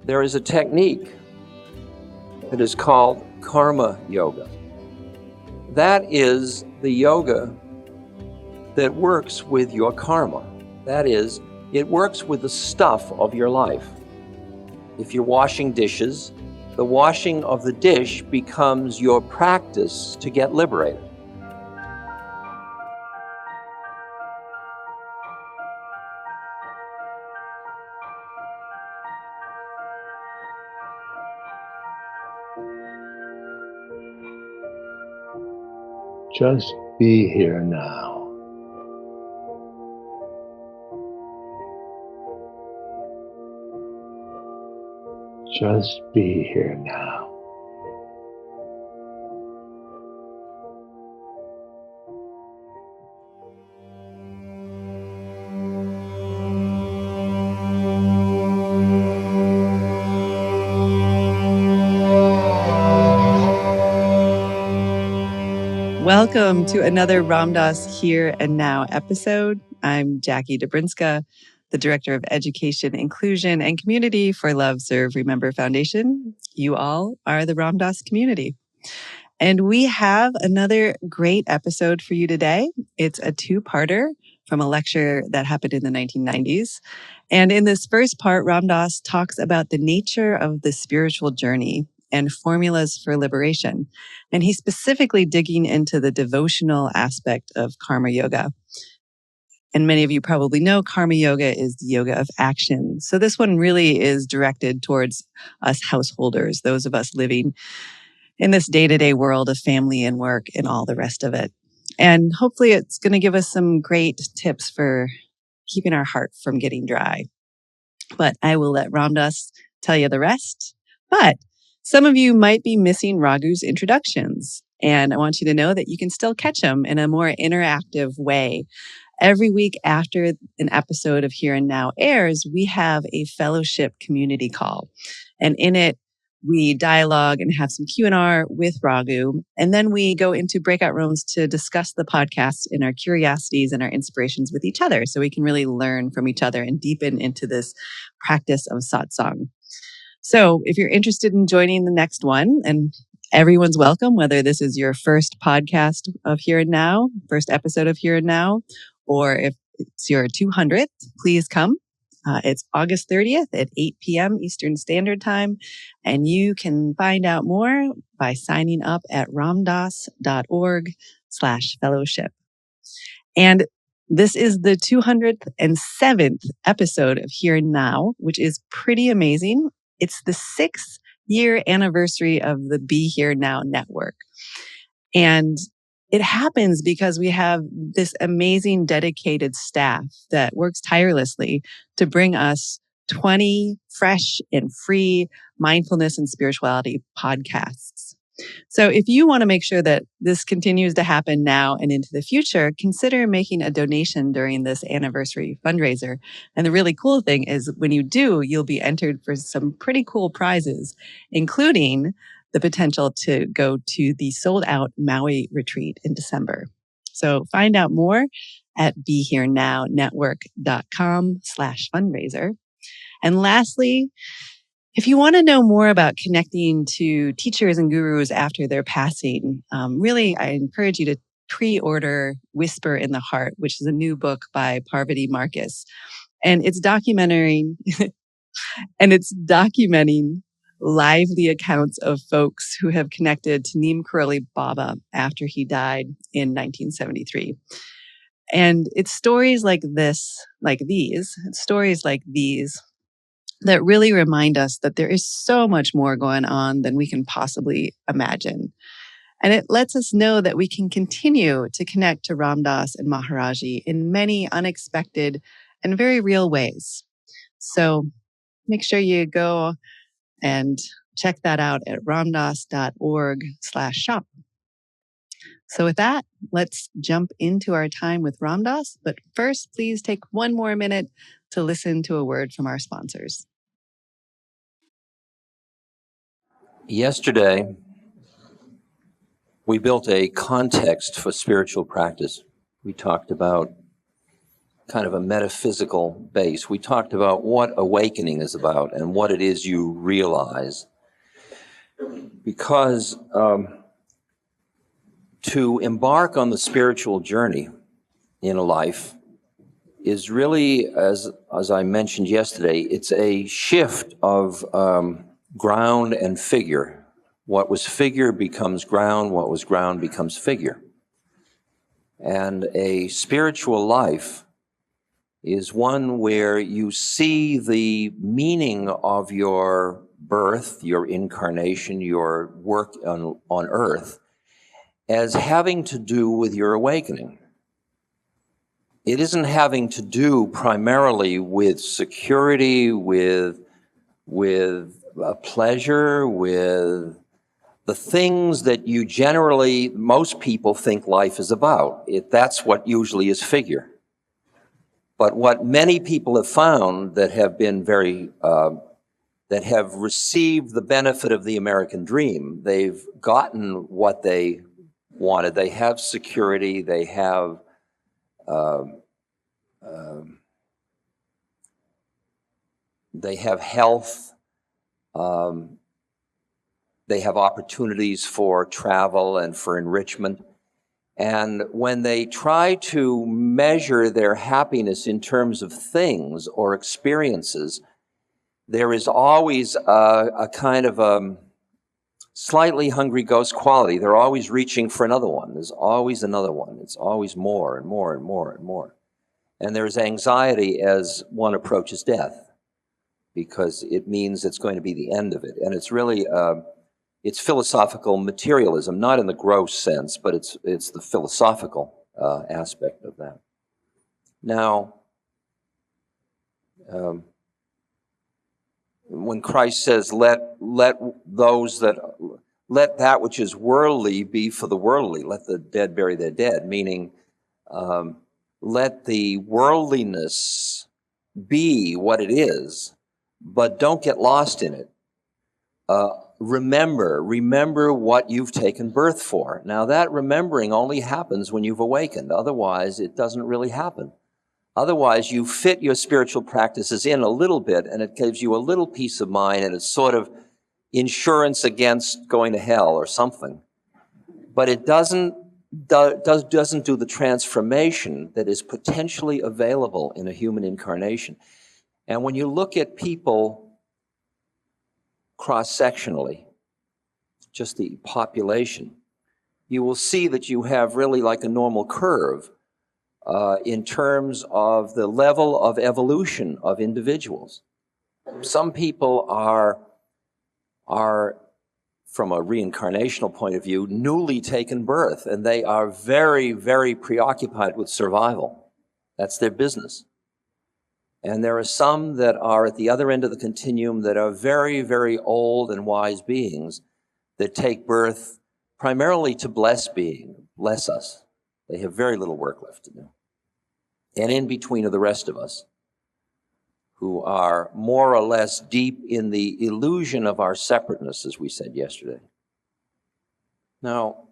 There is a technique that is called karma yoga. That is the yoga that works with your karma. That is, it works with the stuff of your life. If you're washing dishes, the washing of the dish becomes your practice to get liberated. Just be here now. Just be here now. Welcome to another Ram Dass Here and Now episode. I'm Jackie Dobrinska, the Director of Education, Inclusion, and Community for Love, Serve, Remember Foundation. You all are the Ram Dass community. And we have another great episode for you today. It's a two-parter from a lecture that happened in the 1990s. And in this first part, Ram Dass talks about the nature of the spiritual journey and formulas for liberation. And he's specifically digging into the devotional aspect of karma yoga. And many of you probably know karma yoga is the yoga of action. So this one really is directed towards us householders, those of us living in this day-to-day world of family and work and all the rest of it. And hopefully it's going to give us some great tips for keeping our heart from getting dry. But I will let Ram Dass tell you the rest. But some of you might be missing Raghu's introductions, and I want you to know that you can still catch them in a more interactive way. Every week after an episode of Here and Now airs, we have a fellowship community call. And in it, we dialogue and have some Q&R with Raghu. And then we go into breakout rooms to discuss the podcast and our curiosities and our inspirations with each other. So we can really learn from each other and deepen into this practice of satsang. So if you're interested in joining the next one, and everyone's welcome, whether this is your first podcast of Here and Now, first episode of Here and Now, or if it's your 200th, please come. It's August 30th at 8 p.m. Eastern Standard Time. And you can find out more by signing up at ramdas.org/fellowship. And this is the 207th episode of Here and Now, which is pretty amazing. It's the 6th year anniversary of the Be Here Now network. And it happens because we have this amazing dedicated staff that works tirelessly to bring us 20 fresh and free mindfulness and spirituality podcasts. So if you want to make sure that this continues to happen now and into the future, consider making a donation during this anniversary fundraiser. And the really cool thing is when you do, you'll be entered for some pretty cool prizes, including the potential to go to the sold out Maui retreat in December. So find out more at BeHereNowNetwork.com/fundraiser. And lastly, if you want to know more about connecting to teachers and gurus after their passing, really, I encourage you to pre-order Whisper in the Heart, which is a new book by Parvati Marcus. And it's documenting lively accounts of folks who have connected to Neem Karoli Baba after he died in 1973. And it's stories like these that really remind us that there is so much more going on than we can possibly imagine. And it lets us know that we can continue to connect to Ram Dass and Maharaji in many unexpected and very real ways. So make sure you go and check that out at ramdas.org/shop. So with that, let's jump into our time with Ram Dass. But first, please take one more minute to listen to a word from our sponsors. Yesterday, we built a context for spiritual practice. We talked about kind of a metaphysical base. We talked about what awakening is about and what it is you realize. Because to embark on the spiritual journey in a life is really, as I mentioned yesterday, it's a shift of ground and figure. What was figure becomes ground, what was ground becomes figure. And a spiritual life is one where you see the meaning of your birth, your incarnation, your work on earth, as having to do with your awakening. It isn't having to do primarily with security, with pleasure, with the things that you generally, most people think life is about. That's what usually is figure. But what many people have found that have been that have received the benefit of the American dream, they've gotten what they wanted. They have security, they have health, they have opportunities for travel and for enrichment. And when they try to measure their happiness in terms of things or experiences, there is always a kind of slightly hungry ghost quality. They're always reaching for another one. There's always another one. It's always more and more and more and more. And there's anxiety as one approaches death, because it means it's going to be the end of it. And it's really, it's philosophical materialism, not in the gross sense, but it's the philosophical aspect of that. Now, when Christ says, let that which is worldly be for the worldly, let the dead bury their dead, meaning let the worldliness be what it is, but don't get lost in it. Remember what you've taken birth for. Now, that remembering only happens when you've awakened. Otherwise, it doesn't really happen. Otherwise, you fit your spiritual practices in a little bit, and it gives you a little peace of mind, and it's sort of insurance against going to hell or something. But it doesn't do the transformation that is potentially available in a human incarnation. And when you look at people cross-sectionally, just the population, you will see that you have really like a normal curve in terms of the level of evolution of individuals. Some people are from a reincarnational point of view, newly taken birth, and they are very, very preoccupied with survival. That's their business. And there are some that are at the other end of the continuum that are very, very old and wise beings that take birth primarily to bless us. They have very little work left to do. And in between are the rest of us, who are more or less deep in the illusion of our separateness, as we said yesterday. Now,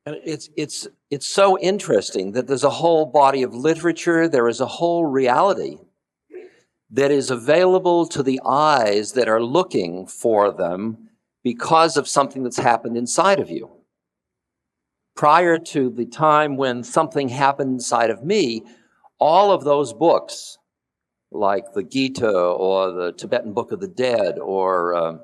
and it's so interesting that there's a whole body of literature, there is a whole reality that is available to the eyes that are looking for them because of something that's happened inside of you. Prior to the time when something happened inside of me, all of those books, like the Gita or the Tibetan Book of the Dead or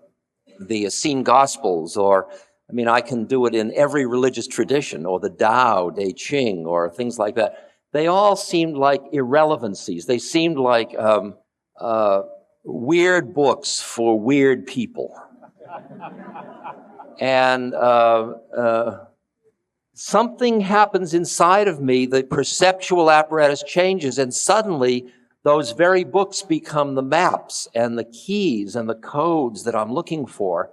the Essene Gospels, or, I mean, I can do it in every religious tradition, or the Tao Te Ching, or things like that. They all seemed like irrelevancies. They seemed like weird books for weird people. And something happens inside of me, the perceptual apparatus changes, and suddenly those very books become the maps and the keys and the codes that I'm looking for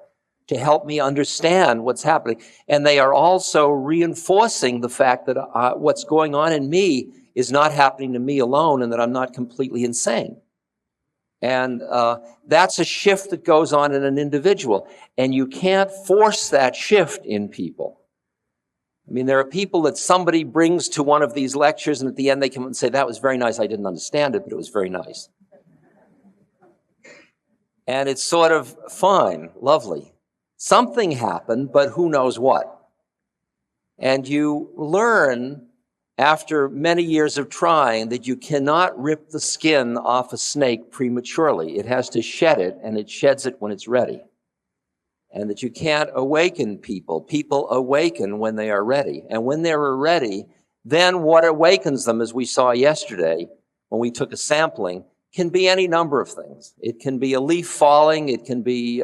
to help me understand what's happening. And they are also reinforcing the fact that what's going on in me is not happening to me alone, and that I'm not completely insane. And that's a shift that goes on in an individual. And you can't force that shift in people. I mean, there are people that somebody brings to one of these lectures, and at the end they come and say, that was very nice. I didn't understand it, but it was very nice. And it's sort of fine, lovely. Something happened, but who knows what. And you learn after many years of trying that you cannot rip the skin off a snake prematurely. It has to shed it, and it sheds it when it's ready. And that you can't awaken people. People awaken when they are ready. And when they're ready, then what awakens them, as we saw yesterday when we took a sampling, can be any number of things. It can be a leaf falling. It can be,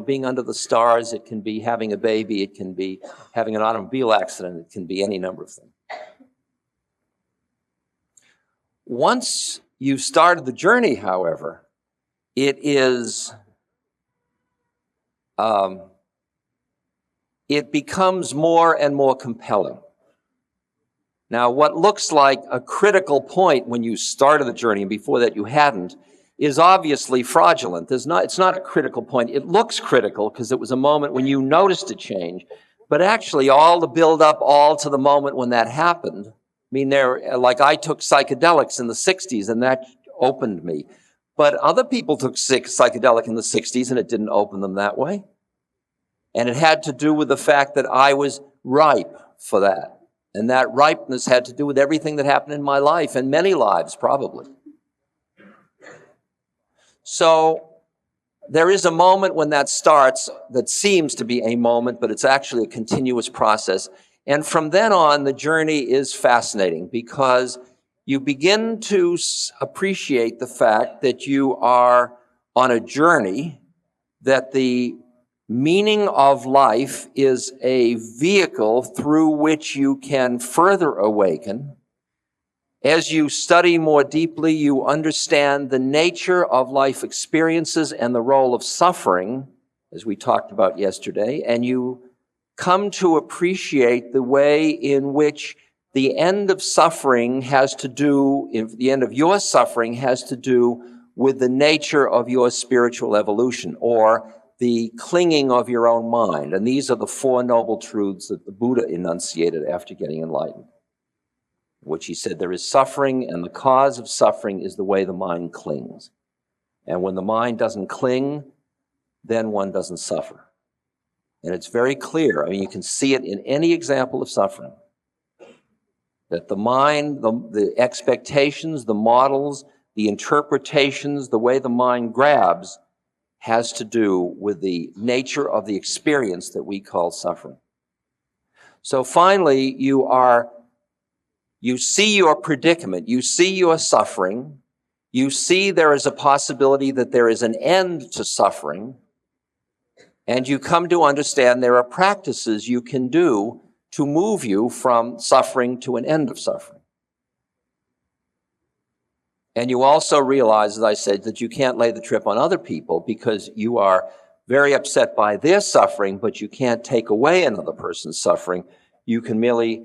being under the stars. It can be having a baby. It can be having an automobile accident. It can be any number of things. Once you've started the journey, however, it becomes more and more compelling. Now, what looks like a critical point when you started the journey, and before that you hadn't, is obviously fraudulent. It's not a critical point. It looks critical because it was a moment when you noticed a change, but actually all the build-up, all to the moment when that happened. I mean, I took psychedelics in the 60s, and that opened me. But other people took psychedelic in the 60s, and it didn't open them that way. And it had to do with the fact that I was ripe for that. And that ripeness had to do with everything that happened in my life, and many lives, probably. So there is a moment when that starts that seems to be a moment, but it's actually a continuous process. And from then on, the journey is fascinating because you begin to appreciate the fact that you are on a journey, that the meaning of life is a vehicle through which you can further awaken. As you study more deeply, you understand the nature of life experiences and the role of suffering, as we talked about yesterday, and you come to appreciate the way in which the end of suffering the end of your suffering has to do with the nature of your spiritual evolution, or the clinging of your own mind. And these are the Four Noble Truths that the Buddha enunciated after getting enlightened, which he said there is suffering, and the cause of suffering is the way the mind clings. And when the mind doesn't cling, then one doesn't suffer. And it's very clear. I mean, you can see it in any example of suffering, that the mind, the expectations, the models, the interpretations, the way the mind grabs has to do with the nature of the experience that we call suffering. So finally, you see your predicament, you see your suffering, you see there is a possibility that there is an end to suffering, and you come to understand there are practices you can do to move you from suffering to an end of suffering. And you also realize, as I said, that you can't lay the trip on other people because you are very upset by their suffering, but you can't take away another person's suffering. You can merely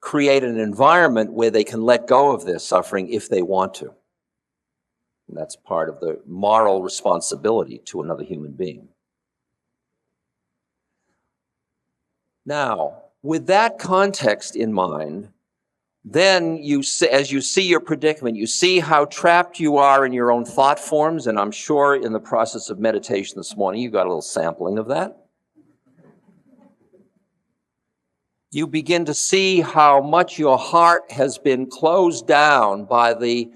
create an environment where they can let go of their suffering if they want to. And that's part of the moral responsibility to another human being. Now, with that context in mind, then as you see your predicament, you see how trapped you are in your own thought forms, and I'm sure in the process of meditation this morning, you got a little sampling of that. You begin to see how much your heart has been closed down by the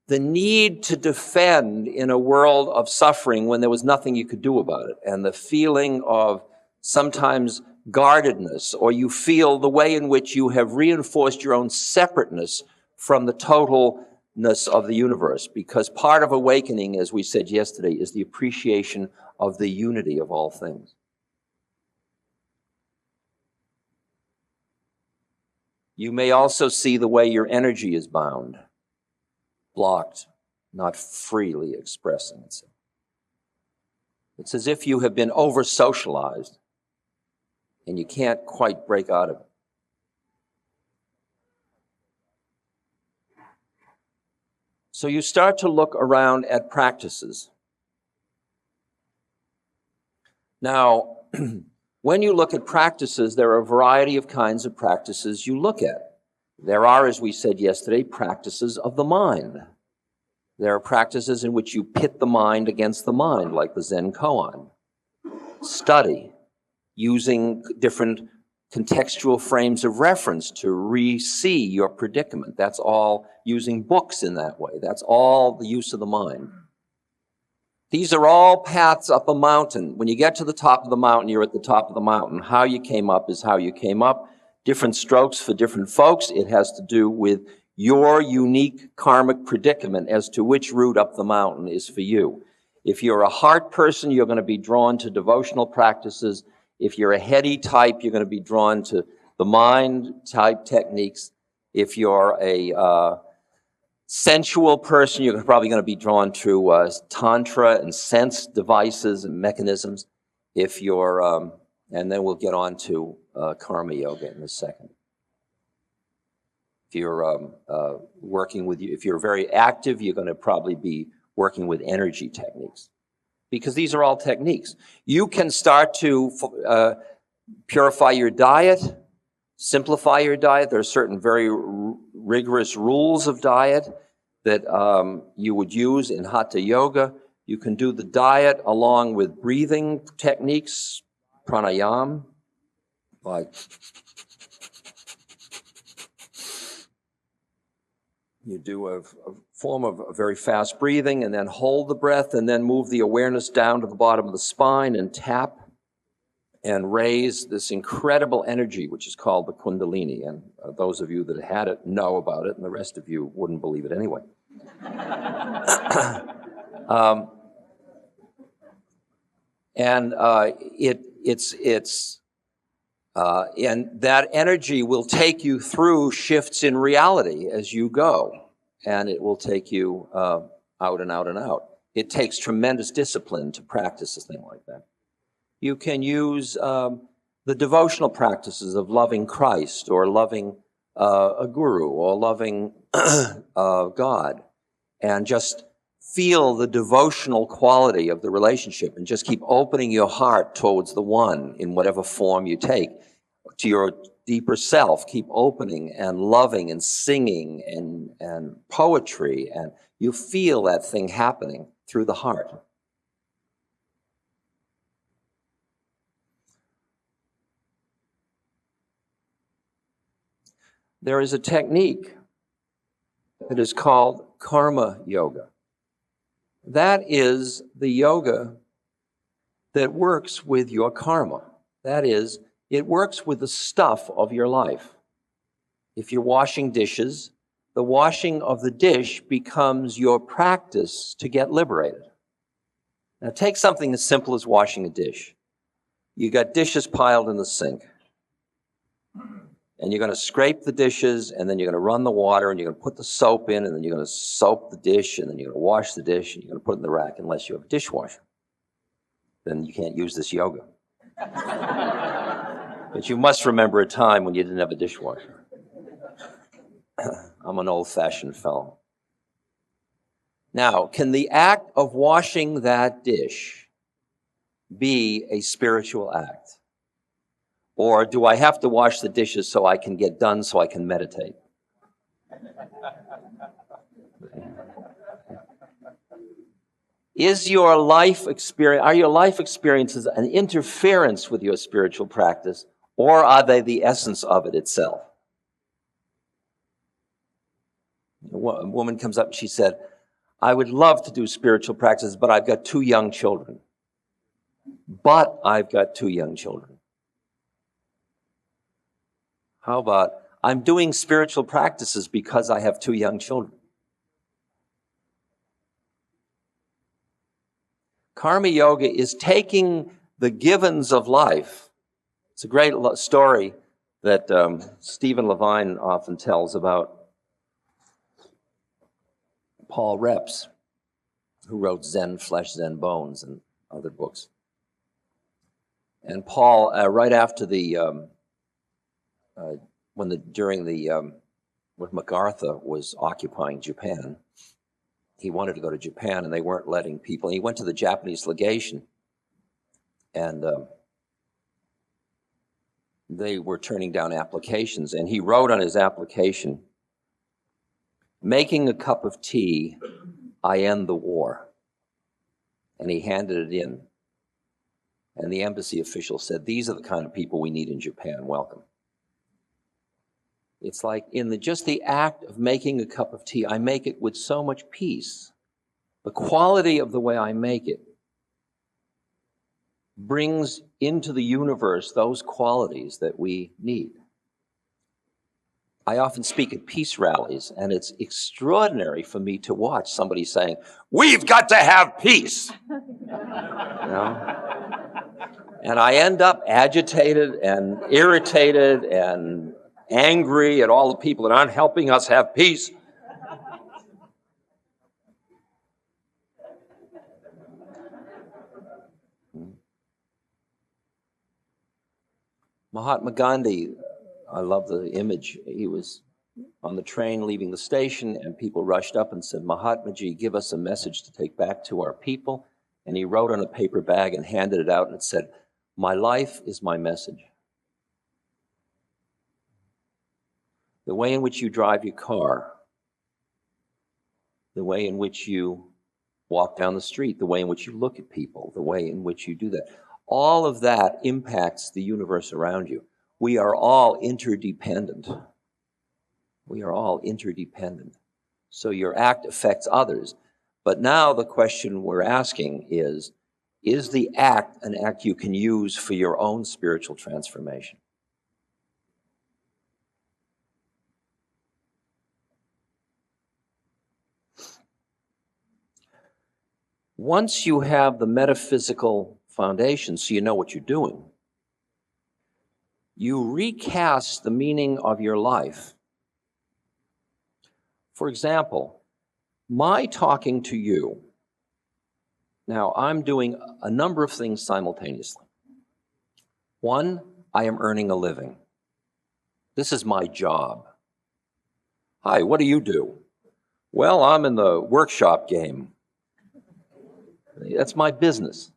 need to defend in a world of suffering when there was nothing you could do about it, and the feeling of sometimes guardedness, or you feel the way in which you have reinforced your own separateness from the totalness of the universe, because part of awakening, as we said yesterday, is the appreciation of the unity of all things. You may also see the way your energy is bound, blocked, not freely expressing itself. It's as if you have been over-socialized and you can't quite break out of it. So you start to look around at practices. Now, When you look at practices, there are a variety of kinds of practices you look at. There are, as we said yesterday, practices of the mind. There are practices in which you pit the mind against the mind, like the Zen koan. Study, using different contextual frames of reference to re-see your predicament. That's all using books in that way. That's all the use of the mind. These are all paths up a mountain. When you get to the top of the mountain, you're at the top of the mountain. How you came up is how you came up. Different strokes for different folks. It has to do with your unique karmic predicament as to which route up the mountain is for you. If you're a heart person, you're going to be drawn to devotional practices. If you're a heady type, you're going to be drawn to the mind type techniques. If you're a sensual person, you're probably going to be drawn to tantra and sense devices and mechanisms. If you're, and then we'll get on to karma yoga in a second. If you're working with, if you're very active, you're going to probably be working with energy techniques, because these are all techniques. You can start to purify your diet, simplify your diet. There are certain very rigorous rules of diet that you would use in hatha yoga. You can do the diet along with breathing techniques, pranayama, like you do a form of a very fast breathing and then hold the breath and then move the awareness down to the bottom of the spine and tap and raise this incredible energy, which is called the Kundalini. And those of you that had it know about it, and the rest of you wouldn't believe it anyway. And that energy will take you through shifts in reality as you go, and it will take you out and out and out. It takes tremendous discipline to practice a thing like that. You can use the devotional practices of loving Christ or loving a guru or loving God, and just feel the devotional quality of the relationship and just keep opening your heart towards the one in whatever form you take. To your deeper self, keep opening and loving and singing and poetry, and you feel that thing happening through the heart. There is a technique that is called karma yoga. That is the yoga that works with your karma. That is, it works with the stuff of your life. If you're washing dishes, the washing of the dish becomes your practice to get liberated. Now take something as simple as washing a dish. You got dishes piled in the sink. And you're going to scrape the dishes, and then you're going to run the water, and you're going to put the soap in, and then you're going to soap the dish, and then you're going to wash the dish, and you're going to put it in the rack unless you have a dishwasher. Then you can't use this yoga. But you must remember a time when you didn't have a dishwasher. I'm an old-fashioned fellow. Now, can the act of washing that dish be a spiritual act? Or do I have to wash the dishes so I can get done, so I can meditate? Is your life experience, are your life experiences an interference with your spiritual practice, or are they the essence of it itself? A woman comes up and she said, I would love to do spiritual practices, but I've got 2 young children. But I've got 2 young children. How about, I'm doing spiritual practices because I have 2 young children? Karma yoga is taking the givens of life. It's a great story that Stephen Levine often tells about Paul Reps, who wrote Zen Flesh, Zen Bones and other books. And Paul, right after the when MacArthur was occupying Japan, he wanted to go to Japan and they weren't letting people. He went to the Japanese legation, and they were turning down applications, and he wrote on his application, "Making a cup of tea, I end the war." And he handed it in. And the embassy official said, "These are the kind of people we need in Japan. Welcome." It's like just the act of making a cup of tea, I make it with so much peace. The quality of the way I make it brings into the universe those qualities that we need. I often speak at peace rallies, and it's extraordinary for me to watch somebody saying, "We've got to have peace." And I end up agitated and irritated and angry at all the people that aren't helping us have peace. Mahatma Gandhi, I love the image. He was on the train leaving the station, and people rushed up and said, "Mahatmaji, give us a message to take back to our people." And he wrote on a paper bag and handed it out, and it said, "My life is my message." The way in which you drive your car, the way in which you walk down the street, the way in which you look at people, the way in which you do that, all of that impacts the universe around you. We are all interdependent. We are all interdependent. So your act affects others. But now the question we're asking is the act an act you can use for your own spiritual transformation? Once you have the metaphysical foundation, so you know what you're doing, you recast the meaning of your life. For example, my talking to you, now I'm doing a number of things simultaneously. One, I am earning a living. This is my job. "Hi, what do you do?" "Well, I'm in the workshop game." That's my business.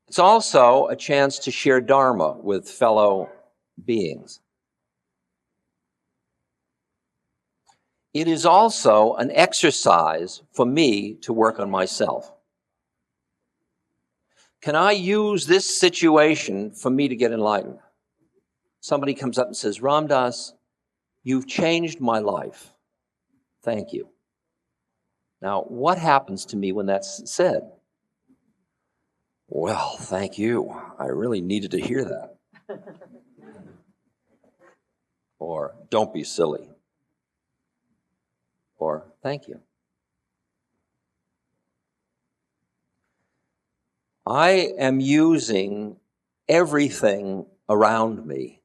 It's also a chance to share dharma with fellow beings. It is also an exercise for me to work on myself. Can I use this situation for me to get enlightened? Somebody comes up and says, "Ram Dass, you've changed my life. Thank you." Now, what happens to me when that's said? "Well, thank you. I really needed to hear that." Or, "Don't be silly." Or, "Thank you." I am using everything around me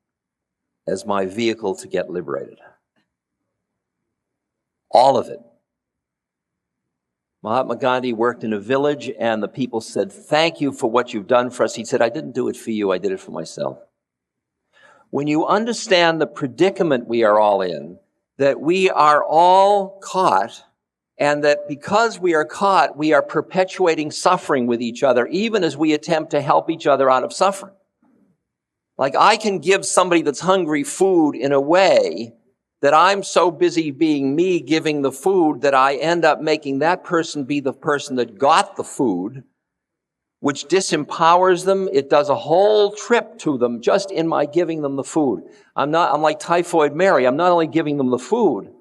as my vehicle to get liberated. All of it. Mahatma Gandhi worked in a village, and the people said, "Thank you for what you've done for us." He said, "I didn't do it for you, I did it for myself." When you understand the predicament we are all in, that we are all caught, and that because we are caught, we are perpetuating suffering with each other, even as we attempt to help each other out of suffering. Like, I can give somebody that's hungry food in a way that I'm so busy being me giving the food that I end up making that person be the person that got the food, which disempowers them. It does a whole trip to them just in my giving them the food. I'm like Typhoid Mary. I'm not only giving them the food,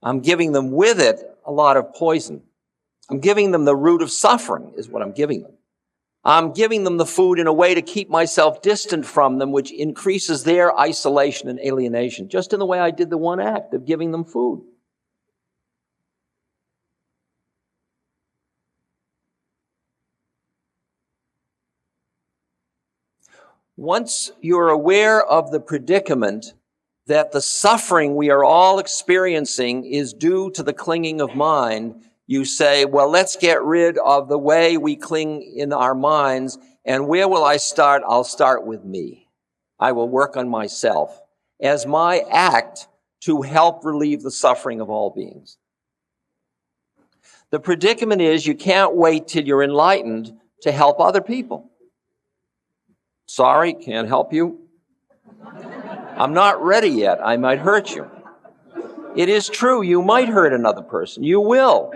I'm giving them with it a lot of poison. I'm giving them the root of suffering is what I'm giving them. I'm giving them the food in a way to keep myself distant from them, which increases their isolation and alienation, just in the way I did the one act of giving them food. Once you're aware of the predicament that the suffering we are all experiencing is due to the clinging of mind, you say, well, let's get rid of the way we cling in our minds. And where will I start? I'll start with me. I will work on myself as my act to help relieve the suffering of all beings. The predicament is you can't wait till you're enlightened to help other people. Sorry, can't help you. I'm not ready yet. I might hurt you. It is true, you might hurt another person. You will.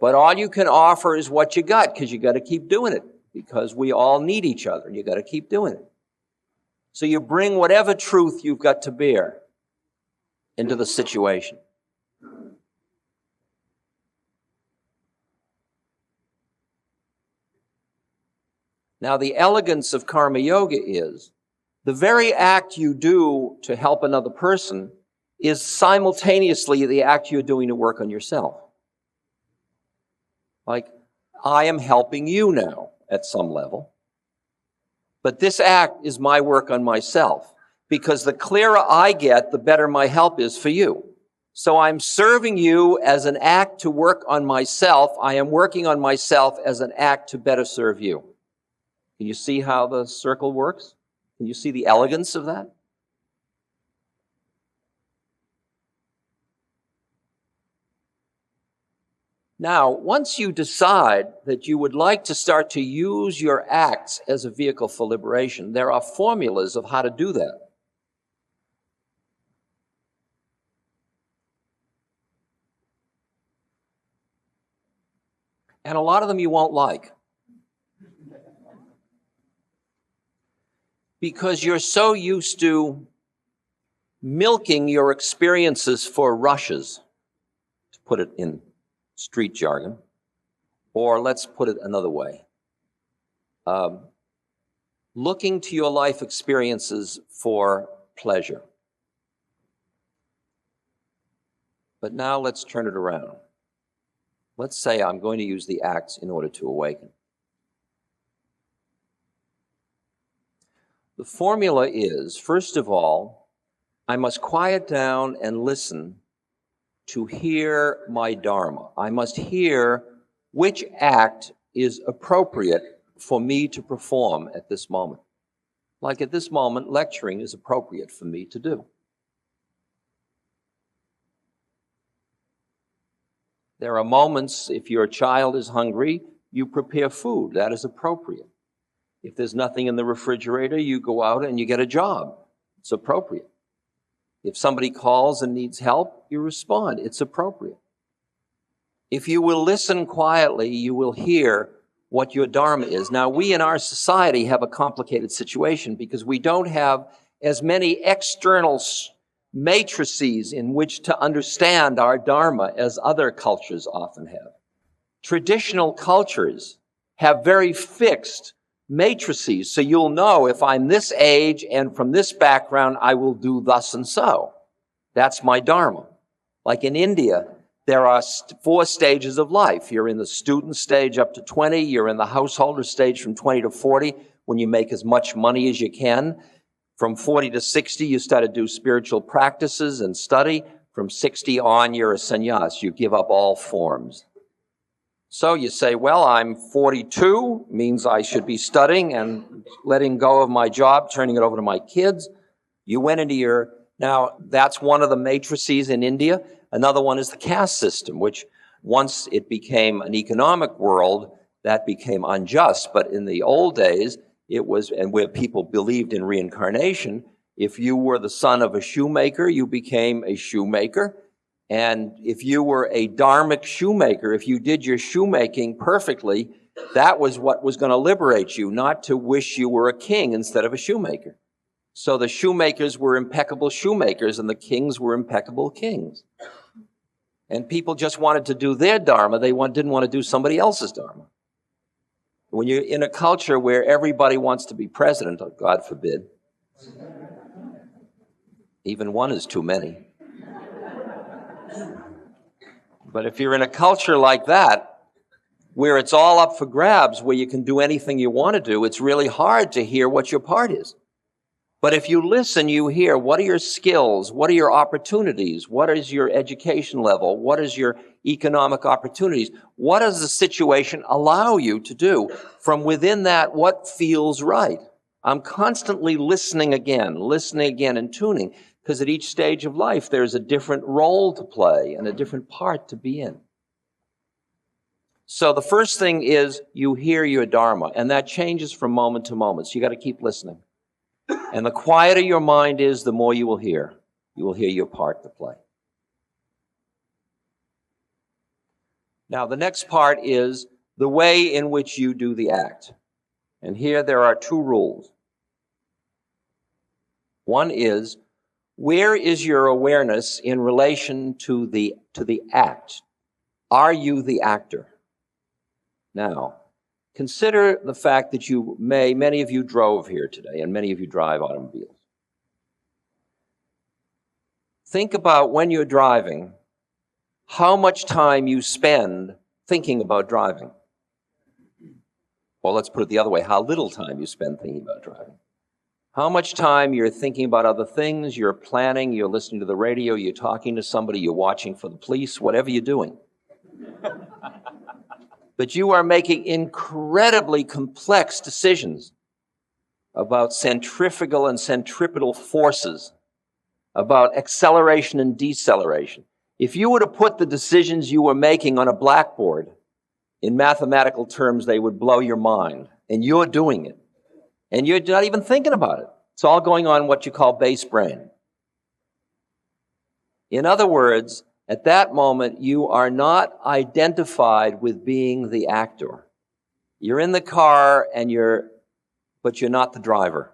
But all you can offer is what you got, because you got to keep doing it, because we all need each other. You got to keep doing it. So you bring whatever truth you've got to bear into the situation. Now, the elegance of karma yoga is the very act you do to help another person is simultaneously the act you're doing to work on yourself. Like, I am helping you now at some level, but this act is my work on myself, because the clearer I get, the better my help is for you. So I'm serving you as an act to work on myself. I am working on myself as an act to better serve you. Can you see how the circle works? Can you see the elegance of that? Now, once you decide that you would like to start to use your acts as a vehicle for liberation, there are formulas of how to do that. And a lot of them you won't like, because you're so used to milking your experiences for rushes, to put it in street jargon, or let's put it another way. Looking to your life experiences for pleasure. But now let's turn it around. Let's say I'm going to use the acts in order to awaken. The formula is, first of all, I must quiet down and listen to hear my dharma. I must hear which act is appropriate for me to perform at this moment. Like at this moment, lecturing is appropriate for me to do. There are moments, if your child is hungry, you prepare food. That is appropriate. If there's nothing in the refrigerator, you go out and you get a job. It's appropriate. If somebody calls and needs help, you respond. It's appropriate. If you will listen quietly, you will hear what your dharma is. Now, we in our society have a complicated situation because we don't have as many external matrices in which to understand our dharma as other cultures often have. Traditional cultures have very fixed matrices, so you'll know if I'm this age and from this background, I will do thus and so. That's my dharma. Like in India, there are 4 stages of life. You're in the student stage up to 20. You're in the householder stage from 20 to 40, when you make as much money as you can. From 40 to 60, you start to do spiritual practices and study. From 60 on, you're a sannyas. You give up all forms. So you say, well, I'm 42, means I should be studying and letting go of my job, turning it over to my kids. You went into now that's one of the matrices in India. Another one is the caste system, which once it became an economic world, that became unjust. But in the old days, it was, and where people believed in reincarnation, if you were the son of a shoemaker, you became a shoemaker. And if you were a dharmic shoemaker, if you did your shoemaking perfectly, that was what was going to liberate you, not to wish you were a king instead of a shoemaker. So the shoemakers were impeccable shoemakers and the kings were impeccable kings. And people just wanted to do their dharma. They didn't want to do somebody else's dharma. When you're in a culture where everybody wants to be president, God forbid, even one is too many. But if you're in a culture like that, where it's all up for grabs, where you can do anything you want to do, it's really hard to hear what your part is. But if you listen, you hear, what are your skills? What are your opportunities? What is your education level? What is your economic opportunities? What does the situation allow you to do? From within that, what feels right? I'm constantly listening again and tuning. Because at each stage of life, there's a different role to play and a different part to be in. So the first thing is you hear your dharma, and that changes from moment to moment. So you got to keep listening. And the quieter your mind is, the more you will hear. You will hear your part to play. Now, the next part is the way in which you do the act. And here there are two rules. One is, where is your awareness in relation to the act? Are you the actor? Now, consider the fact that many of you drove here today, and many of you drive automobiles. Think about when you're driving, how much time you spend thinking about driving. Well, let's put it the other way, how little time you spend thinking about driving. How much time you're thinking about other things, you're planning, you're listening to the radio, you're talking to somebody, you're watching for the police, whatever you're doing. But you are making incredibly complex decisions about centrifugal and centripetal forces, about acceleration and deceleration. If you were to put the decisions you were making on a blackboard, in mathematical terms, they would blow your mind. And you're doing it. And you're not even thinking about it. It's all going on in what you call base brain. In other words, at that moment, you are not identified with being the actor. You're in the car but you're not the driver.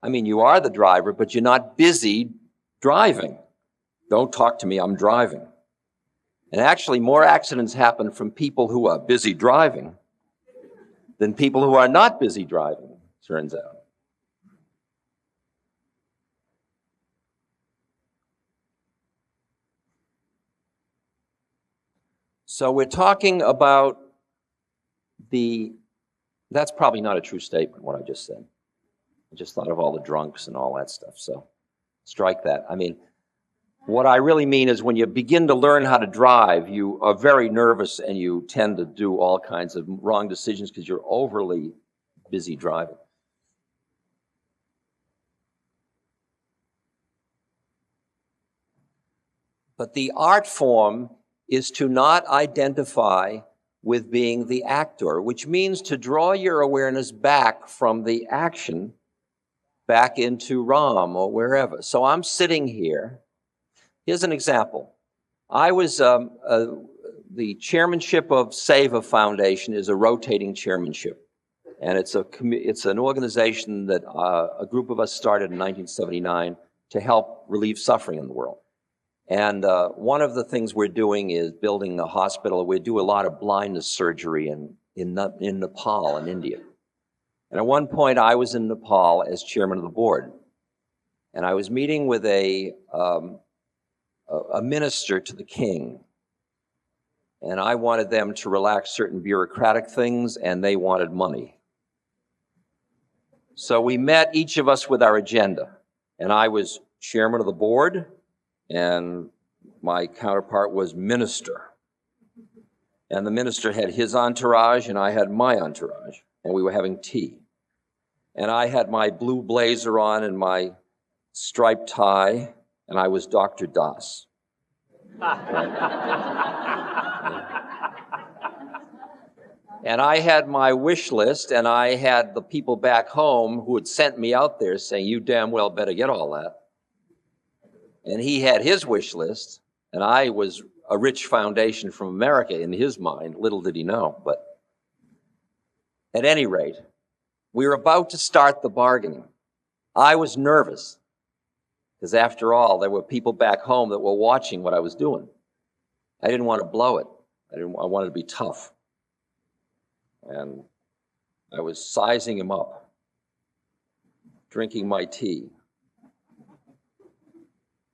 I mean, you are the driver, but you're not busy driving. Don't talk to me, I'm driving. And actually, more accidents happen from people who are busy driving than people who are not busy driving, turns out. So we're talking about that's probably not a true statement, what I just said. I just thought of all the drunks and all that stuff, so strike that. I mean, what I really mean is when you begin to learn how to drive, you are very nervous and you tend to do all kinds of wrong decisions because you're overly busy driving. But the art form is to not identify with being the actor, which means to draw your awareness back from the action, back into Ram or wherever. So I'm sitting here. Here's an example. I was, the chairmanship of Seva Foundation is a rotating chairmanship. And it's an organization that a group of us started in 1979 to help relieve suffering in the world. And one of the things we're doing is building a hospital. We do a lot of blindness surgery in Nepal and India. And at one point, I was in Nepal as chairman of the board. And I was meeting with a minister to the king. And I wanted them to relax certain bureaucratic things, and they wanted money. So we met, each of us with our agenda. And I was chairman of the board, and my counterpart was minister. And the minister had his entourage, and I had my entourage. And we were having tea. And I had my blue blazer on and my striped tie, and I was Dr. Das. And I had my wish list, and I had the people back home who had sent me out there saying, you damn well better get all that. And he had his wish list, and I was a rich foundation from America in his mind. Little did he know. But at any rate, we were about to start the bargaining. I was nervous, because after all, there were people back home that were watching what I was doing. I didn't want to blow it. I wanted to be tough. And I was sizing him up, drinking my tea.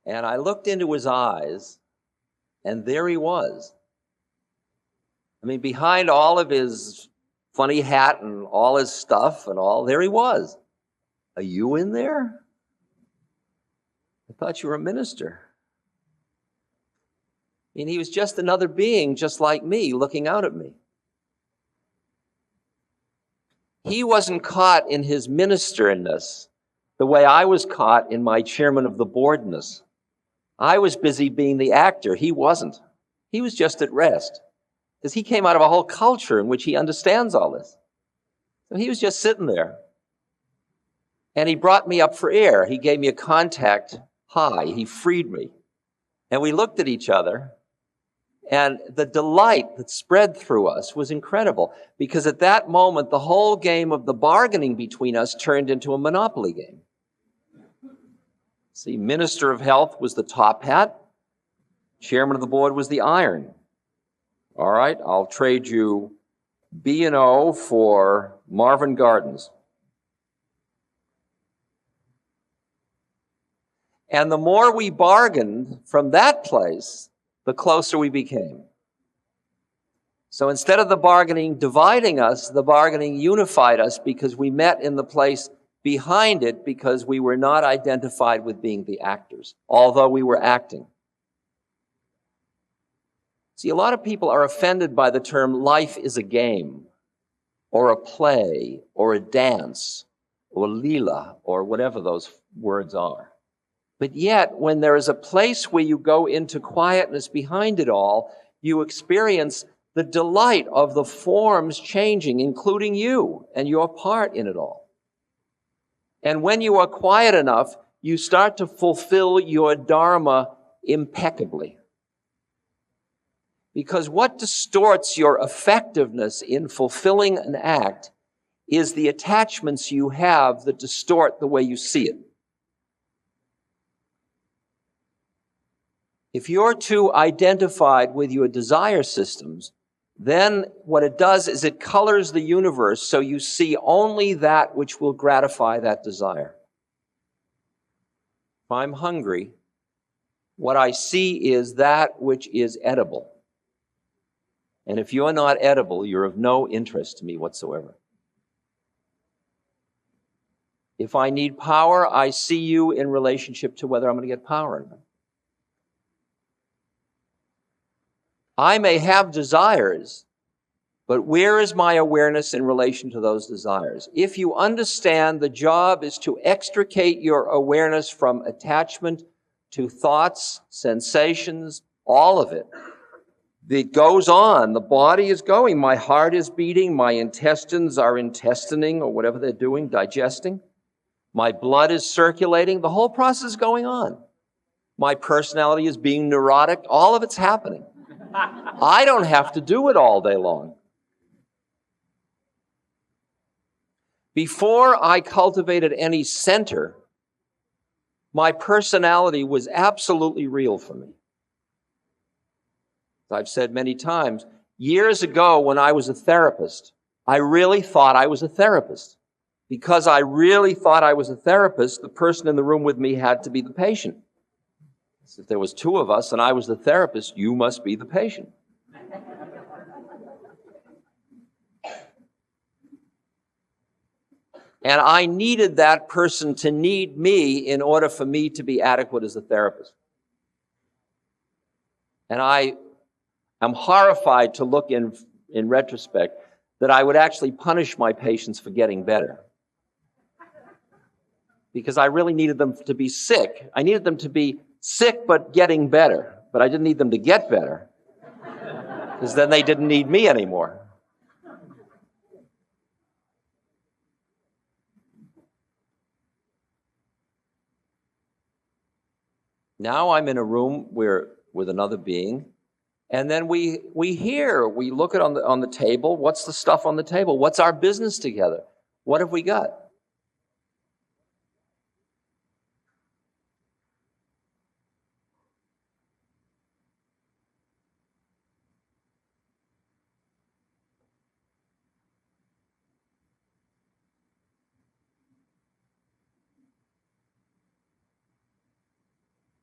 And I looked into his eyes, and there he was. I mean, behind all of his funny hat and all his stuff and all, there he was. Are you in there? I thought you were a minister. I mean, he was just another being just like me, looking out at me. He wasn't caught in his ministerness the way I was caught in my chairman of the boardness. I was busy being the actor. He wasn't. He was just at rest. because he came out of a whole culture in which he understands all this. So he was just sitting there. And he brought me up for air. He gave me a contact high. He freed me. And we looked at each other. And the delight that spread through us was incredible, because at that moment, the whole game of the bargaining between us turned into a monopoly game. See, Minister of Health was the top hat. Chairman of the board was the iron. All right, I'll trade you B&O for Marvin Gardens. And the more we bargained from that place, the closer we became. So instead of the bargaining dividing us, the bargaining unified us, because we met in the place behind it, because we were not identified with being the actors, although we were acting. See, a lot of people are offended by the term life is a game, or a play, or a dance, or lila, or whatever those words are. But yet, when there is a place where you go into quietness behind it all, you experience the delight of the forms changing, including you and your part in it all. And when you are quiet enough, you start to fulfill your dharma impeccably. Because what distorts your effectiveness in fulfilling an act is the attachments you have that distort the way you see it. If you're too identified with your desire systems, then what it does is it colors the universe so you see only that which will gratify that desire. If I'm hungry, what I see is that which is edible. And if you're not edible, you're of no interest to me whatsoever. If I need power, I see you in relationship to whether I'm going to get power or not. I may have desires, but where is my awareness in relation to those desires? If you understand the job is to extricate your awareness from attachment to thoughts, sensations, all of it. It goes on. The body is going. My heart is beating. My intestines are intestining, or whatever they're doing, digesting. My blood is circulating. The whole process is going on. My personality is being neurotic. All of it's happening. I don't have to do it all day long. Before I cultivated any center, my personality was absolutely real for me. As I've said many times, years ago when I was a therapist, I really thought I was a therapist. Because I really thought I was a therapist, the person in the room with me had to be the patient. If there was two of us and I was the therapist, you must be the patient. And I needed that person to need me in order for me to be adequate as a therapist. And I am horrified to look in retrospect that I would actually punish my patients for getting better. Because I really needed them to be sick. I needed them to be sick but getting better. But I didn't need them to get better, because then they didn't need me anymore. Now I'm in a room with another being, and then we look at on the table. What's the stuff on the table? What's our business together? What have we got?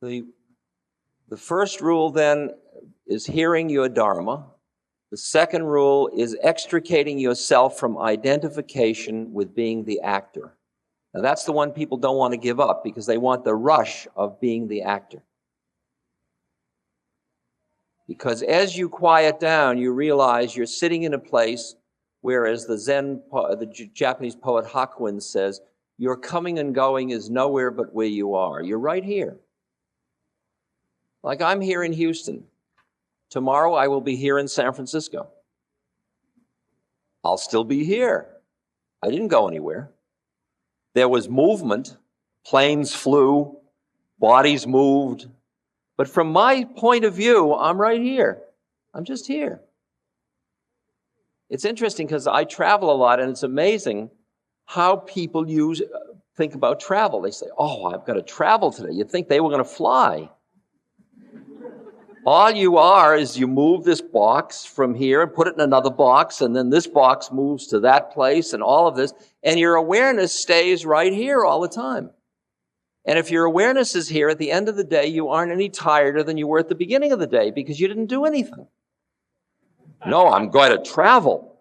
The first rule then is hearing your dharma. The second rule is extricating yourself from identification with being the actor. Now that's the one people don't want to give up, because they want the rush of being the actor. Because as you quiet down, you realize you're sitting in a place where, as the Japanese poet Hakuin says, your coming and going is nowhere but where you are. You're right here. Like I'm here in Houston. Tomorrow I will be here in San Francisco. I'll still be here. I didn't go anywhere. There was movement. Planes flew. Bodies moved. But from my point of view, I'm right here. I'm just here. It's interesting because I travel a lot, and it's amazing how people think about travel. They say, oh, I've got to travel today. You'd think they were going to fly. All you are is you move this box from here and put it in another box, and then this box moves to that place and all of this, and your awareness stays right here all the time. And if your awareness is here, at the end of the day, you aren't any tireder than you were at the beginning of the day because you didn't do anything. No, I'm going to travel.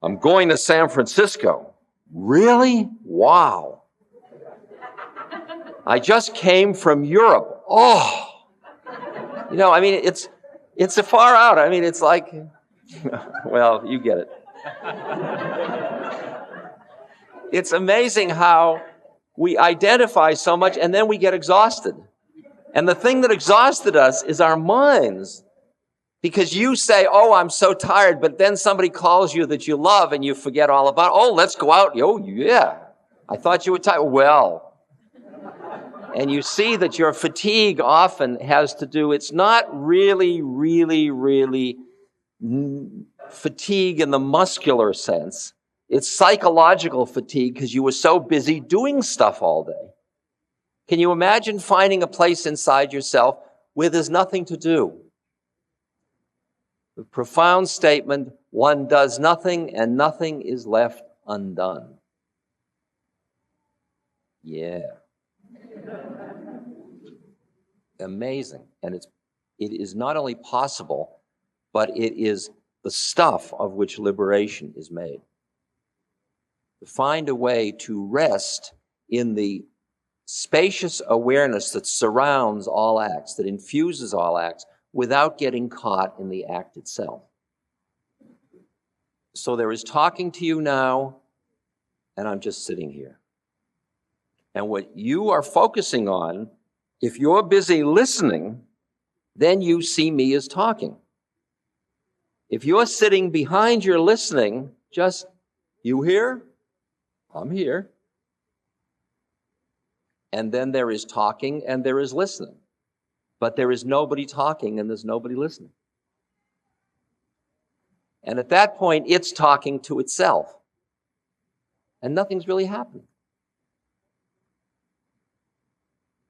I'm going to San Francisco. Really? Wow. I just came from Europe. Oh. You know, I mean, it's a far out. I mean, it's like, well, you get it. It's amazing how we identify so much and then we get exhausted. And the thing that exhausted us is our minds. Because you say, oh, I'm so tired, but then somebody calls you that you love and you forget all about, oh, let's go out. Oh, yeah. I thought you were tired. Well. And you see that your fatigue often has to do, it's not really fatigue in the muscular sense. It's psychological fatigue because you were so busy doing stuff all day. Can you imagine finding a place inside yourself where there's nothing to do? The profound statement, one does nothing and nothing is left undone. Yeah. Amazing. And it is not only possible, but it is the stuff of which liberation is made. To find a way to rest in the spacious awareness that surrounds all acts, that infuses all acts, without getting caught in the act itself. So there is talking to you now, and I'm just sitting here. And what you are focusing on, if you're busy listening, then you see me as talking. If you're sitting behind your listening, just, you here? I'm here. And then there is talking and there is listening. But there is nobody talking and there's nobody listening. And at that point, it's talking to itself. And nothing's really happening.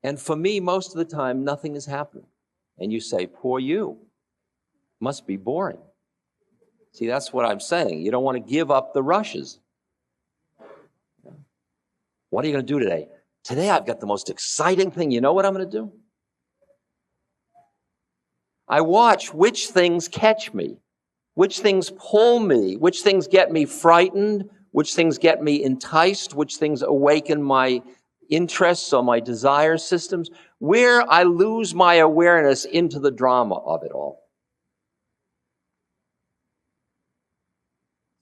And for me, most of the time, nothing is happening. And you say, poor you. Must be boring. See, that's what I'm saying. You don't want to give up the rushes. What are you going to do today? Today I've got the most exciting thing. You know what I'm going to do? I watch which things catch me, which things pull me, which things get me frightened, which things get me enticed, which things awaken my interests or my desire systems, where I lose my awareness into the drama of it all.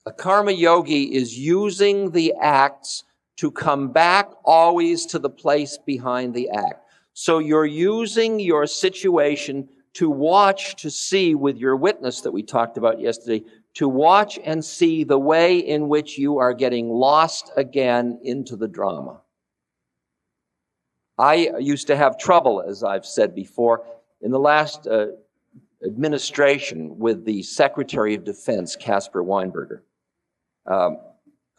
A karma yogi is using the acts to come back always to the place behind the act. So you're using your situation to watch, to see with your witness that we talked about yesterday, to watch and see the way in which you are getting lost again into the drama. I used to have trouble, as I've said before, in the last administration with the Secretary of Defense, Caspar Weinberger.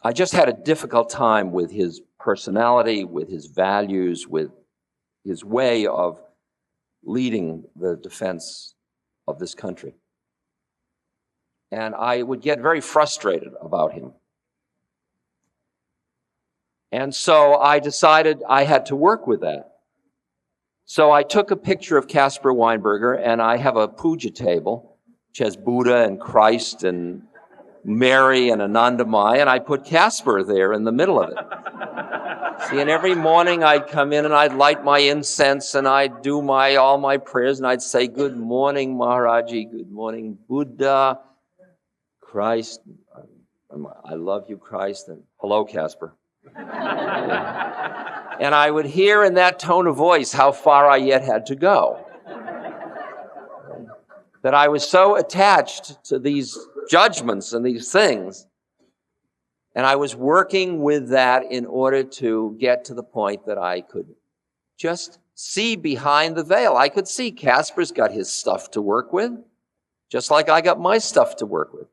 I just had a difficult time with his personality, with his values, with his way of leading the defense of this country. And I would get very frustrated about him. And so I decided I had to work with that. So I took a picture of Caspar Weinberger, and I have a puja table, which has Buddha and Christ and Mary and Anandamai, and I put Caspar there in the middle of it. See, and every morning I'd come in and I'd light my incense and I'd do all my prayers and I'd say, good morning, Maharaji, good morning, Buddha, Christ, I love you, Christ, and hello, Caspar. And I would hear in that tone of voice how far I yet had to go. that I was so attached to these judgments and these things. And I was working with that in order to get to the point that I could just see behind the veil. I could see Casper's got his stuff to work with, just like I got my stuff to work with.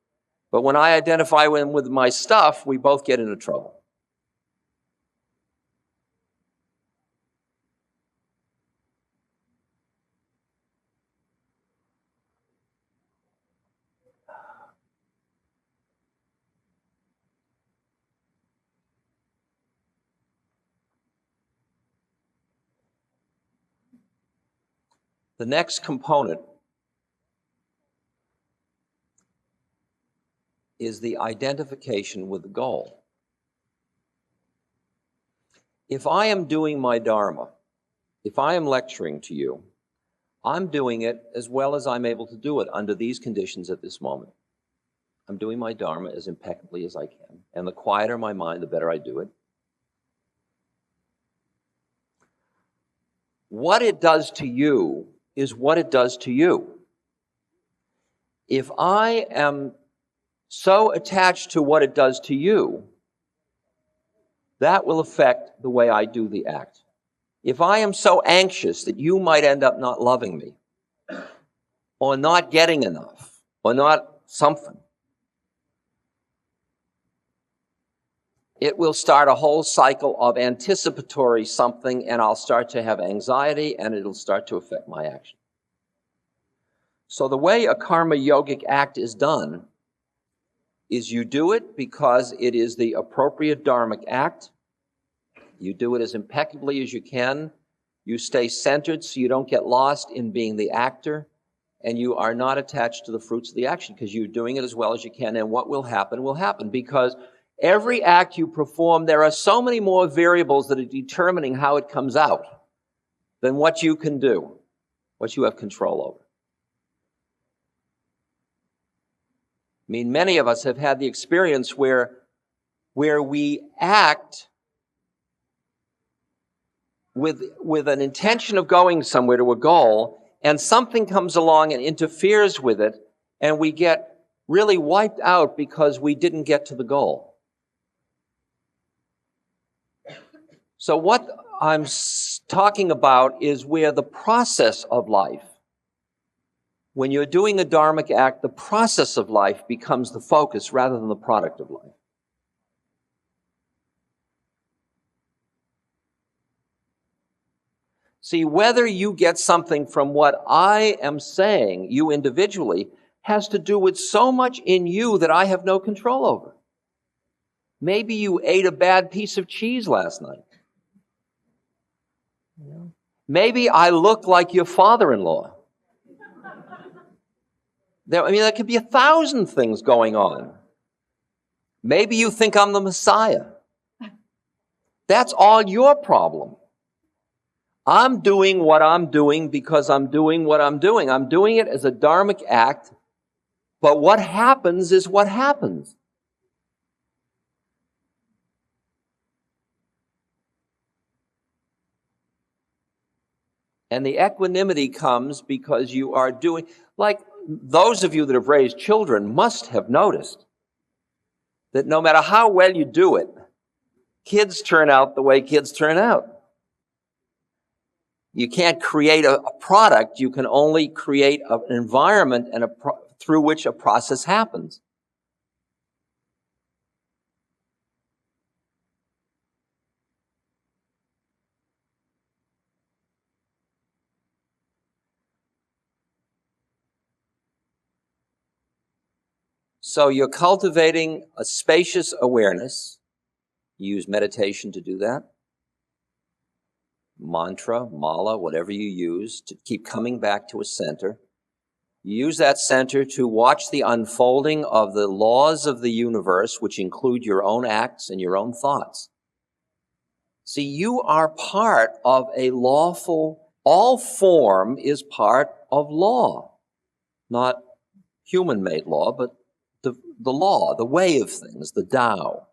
But when I identify with my stuff, we both get into trouble. The next component is the identification with the goal. If I am doing my dharma, if I am lecturing to you, I'm doing it as well as I'm able to do it under these conditions at this moment. I'm doing my dharma as impeccably as I can. And the quieter my mind, the better I do it. What it does to you is what it does to you. If I am so attached to what it does to you, that will affect the way I do the act. If I am so anxious that you might end up not loving me, or not getting enough, or not something, it will start a whole cycle of anticipatory something, and I'll start to have anxiety, and it'll start to affect my action. So the way a karma yogic act is done is you do it because it is the appropriate dharmic act. You do it as impeccably as you can. You stay centered so you don't get lost in being the actor, and you are not attached to the fruits of the action because you're doing it as well as you can, and what will happen, because every act you perform, there are so many more variables that are determining how it comes out than what you can do, what you have control over. I mean, many of us have had the experience where we act with an intention of going somewhere to a goal, and something comes along and interferes with it, and we get really wiped out because we didn't get to the goal. So what I'm talking about is where the process of life, when you're doing a dharmic act, the process of life becomes the focus rather than the product of life. See, whether you get something from what I am saying, you individually, has to do with so much in you that I have no control over. Maybe you ate a bad piece of cheese last night. Maybe I look like your father-in-law. There could be 1,000 things going on. Maybe you think I'm the Messiah. That's all your problem. I'm doing what I'm doing because I'm doing what I'm doing. I'm doing it as a dharmic act, but what happens is what happens. And the equanimity comes because you are doing, like those of you that have raised children must have noticed that no matter how well you do it, kids turn out the way kids turn out. You can't create a product. You can only create an environment and through which a process happens. So you're cultivating a spacious awareness. You use meditation to do that. Mantra, mala, whatever you use to keep coming back to a center. You use that center to watch the unfolding of the laws of the universe, which include your own acts and your own thoughts. See, you are part of a lawful, all form is part of law, not human-made law, but the law, the way of things, the Tao.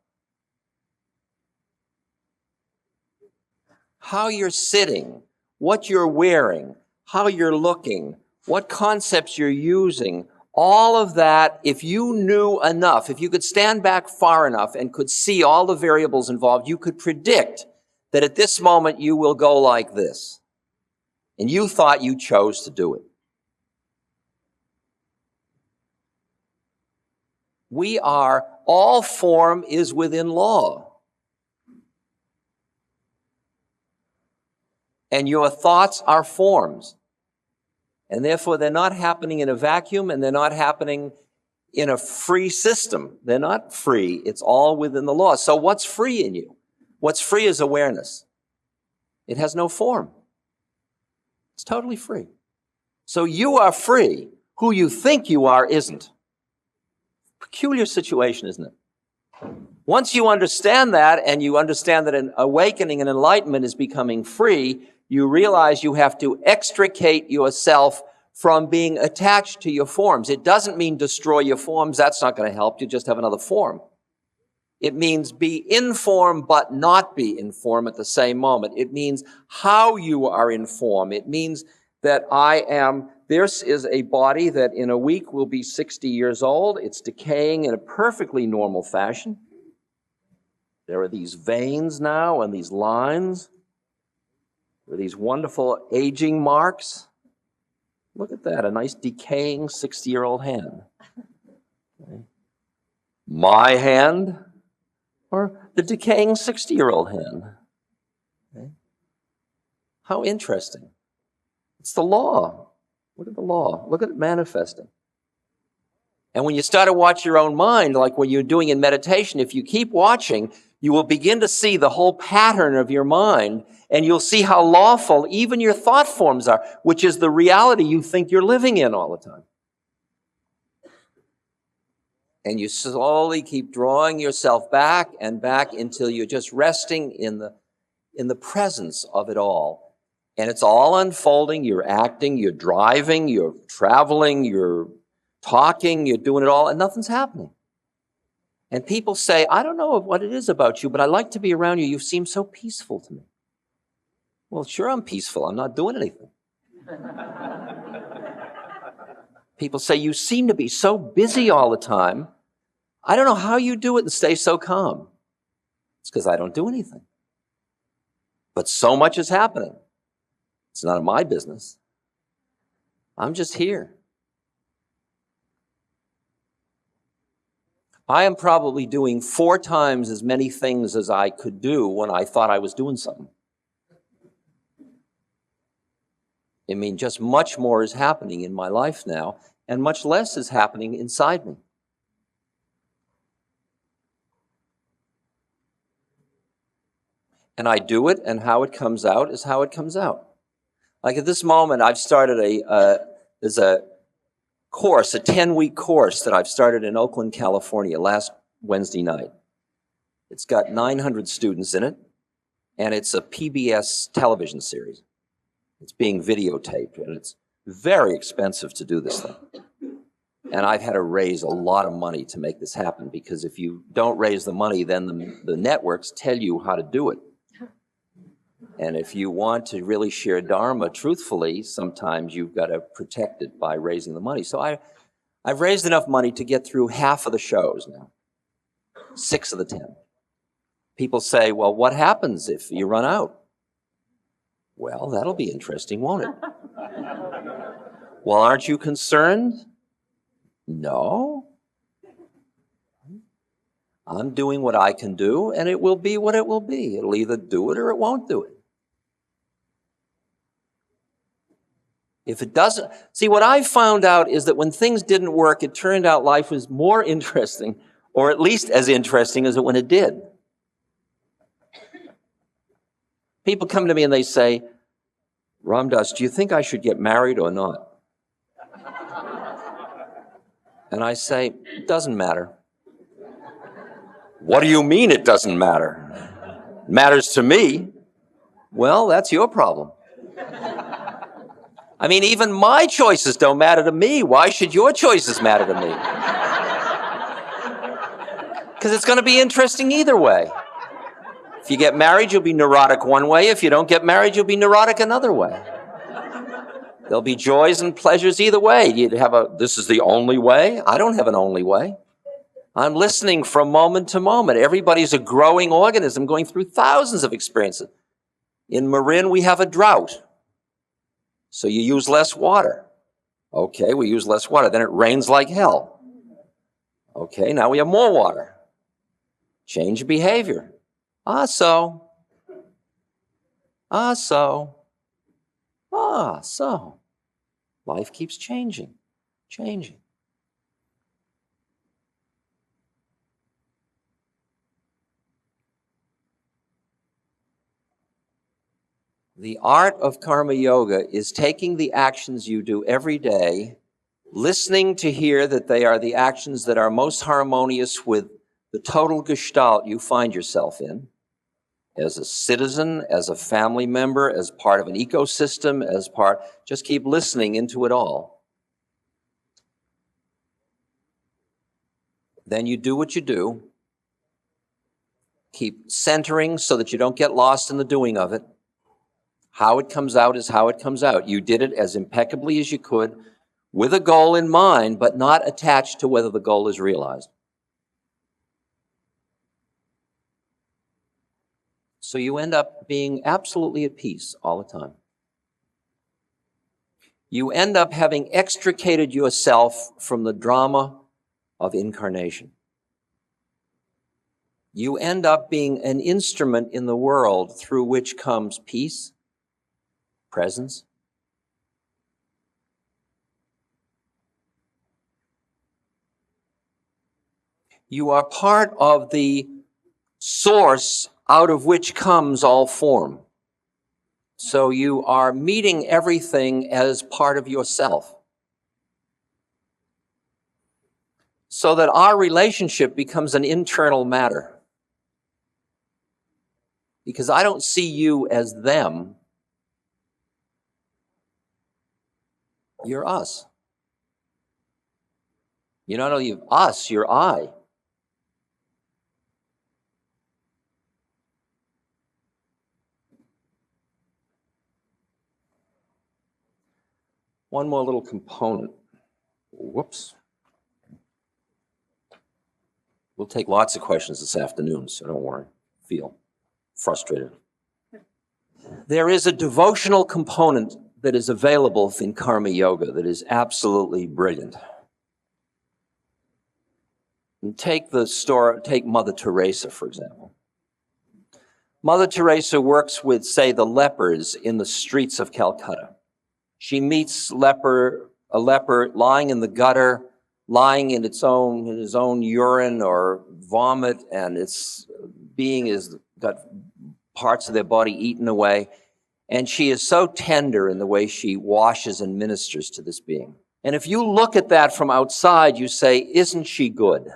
How you're sitting, what you're wearing, how you're looking, what concepts you're using, all of that, if you knew enough, if you could stand back far enough and could see all the variables involved, you could predict that at this moment you will go like this. And you thought you chose to do it. All form is within law. And your thoughts are forms. And therefore, they're not happening in a vacuum, and they're not happening in a free system. They're not free. It's all within the law. So what's free in you? What's free is awareness. It has no form. It's totally free. So you are free. Who you think you are isn't. Peculiar situation, isn't it? Once you understand that, and you understand that an awakening and enlightenment is becoming free, you realize you have to extricate yourself from being attached to your forms. It doesn't mean destroy your forms. That's not going to help. You just have another form. It means be in form but not be in form at the same moment. It means how you are in form. It means that this is a body that in a week will be 60 years old. It's decaying in a perfectly normal fashion. There are these veins now and these lines. There are these wonderful aging marks. Look at that, a nice decaying 60-year-old hand. Okay. My hand or the decaying 60-year-old hand. Okay. How interesting. It's the law. Look at the law. Look at it manifesting. And when you start to watch your own mind, like what you're doing in meditation, if you keep watching, you will begin to see the whole pattern of your mind, and you'll see how lawful even your thought forms are, which is the reality you think you're living in all the time. And you slowly keep drawing yourself back and back until you're just resting in the presence of it all. And it's all unfolding. You're acting, you're driving, you're traveling, you're talking, you're doing it all, and nothing's happening. And people say, I don't know what it is about you, but I like to be around you. You seem so peaceful to me. Well, sure, I'm peaceful. I'm not doing anything. People say, you seem to be so busy all the time. I don't know how you do it and stay so calm. It's because I don't do anything. But so much is happening. It's none of my business. I'm just here. I am probably doing 4 times as many things as I could do when I thought I was doing something. I mean, just much more is happening in my life now, and much less is happening inside me. And I do it, and how it comes out is how it comes out. Like at this moment, I've started there's a course, a 10-week course that I've started in Oakland, California last Wednesday night. It's got 900 students in it, and it's a PBS television series. It's being videotaped, and it's very expensive to do this thing. And I've had to raise a lot of money to make this happen, because if you don't raise the money, then the networks tell you how to do it. And if you want to really share dharma truthfully, sometimes you've got to protect it by raising the money. So I've raised enough money to get through half of the shows now, 6 of the 10. People say, well, what happens if you run out? Well, that'll be interesting, won't it? Well, aren't you concerned? No. I'm doing what I can do, and it will be what it will be. It'll either do it or it won't do it. If it doesn't, see, what I found out is that when things didn't work, it turned out life was more interesting, or at least as interesting as when it did. People come to me and they say, Ram Dass, do you think I should get married or not? And I say, it doesn't matter. What do you mean it doesn't matter? It matters to me. Well, that's your problem. I mean, even my choices don't matter to me. Why should your choices matter to me? Because it's going to be interesting either way. If you get married, you'll be neurotic one way. If you don't get married, you'll be neurotic another way. There'll be joys and pleasures either way. You'd have this is the only way. I don't have an only way. I'm listening from moment to moment. Everybody's a growing organism going through thousands of experiences. In Marin, we have a drought. So you use less water. Okay, we use less water. Then it rains like hell. Okay, now we have more water. Change behavior. So. Life keeps changing. The art of karma yoga is taking the actions you do every day, listening to hear that they are the actions that are most harmonious with the total gestalt you find yourself in, as a citizen, as a family member, as part of an ecosystem, just keep listening into it all. Then you do what you do. Keep centering so that you don't get lost in the doing of it. How it comes out is how it comes out. You did it as impeccably as you could with a goal in mind, but not attached to whether the goal is realized. So you end up being absolutely at peace all the time. You end up having extricated yourself from the drama of incarnation. You end up being an instrument in the world through which comes peace, presence. You are part of the source out of which comes all form. So you are meeting everything as part of yourself. So that our relationship becomes an internal matter. Because I don't see you as them. You're us. You're not only us, you're I. One more little component. Whoops. We'll take lots of questions this afternoon, so don't worry. Feel frustrated. There is a devotional component that is available in karma yoga that is absolutely brilliant. And take Mother Teresa, for example. Mother Teresa works with, say, the lepers in the streets of Calcutta. She meets a leper lying in the gutter, lying in his own urine or vomit, and its being has got parts of their body eaten away. And she is so tender in the way she washes and ministers to this being. And if you look at that from outside, you say, isn't she good?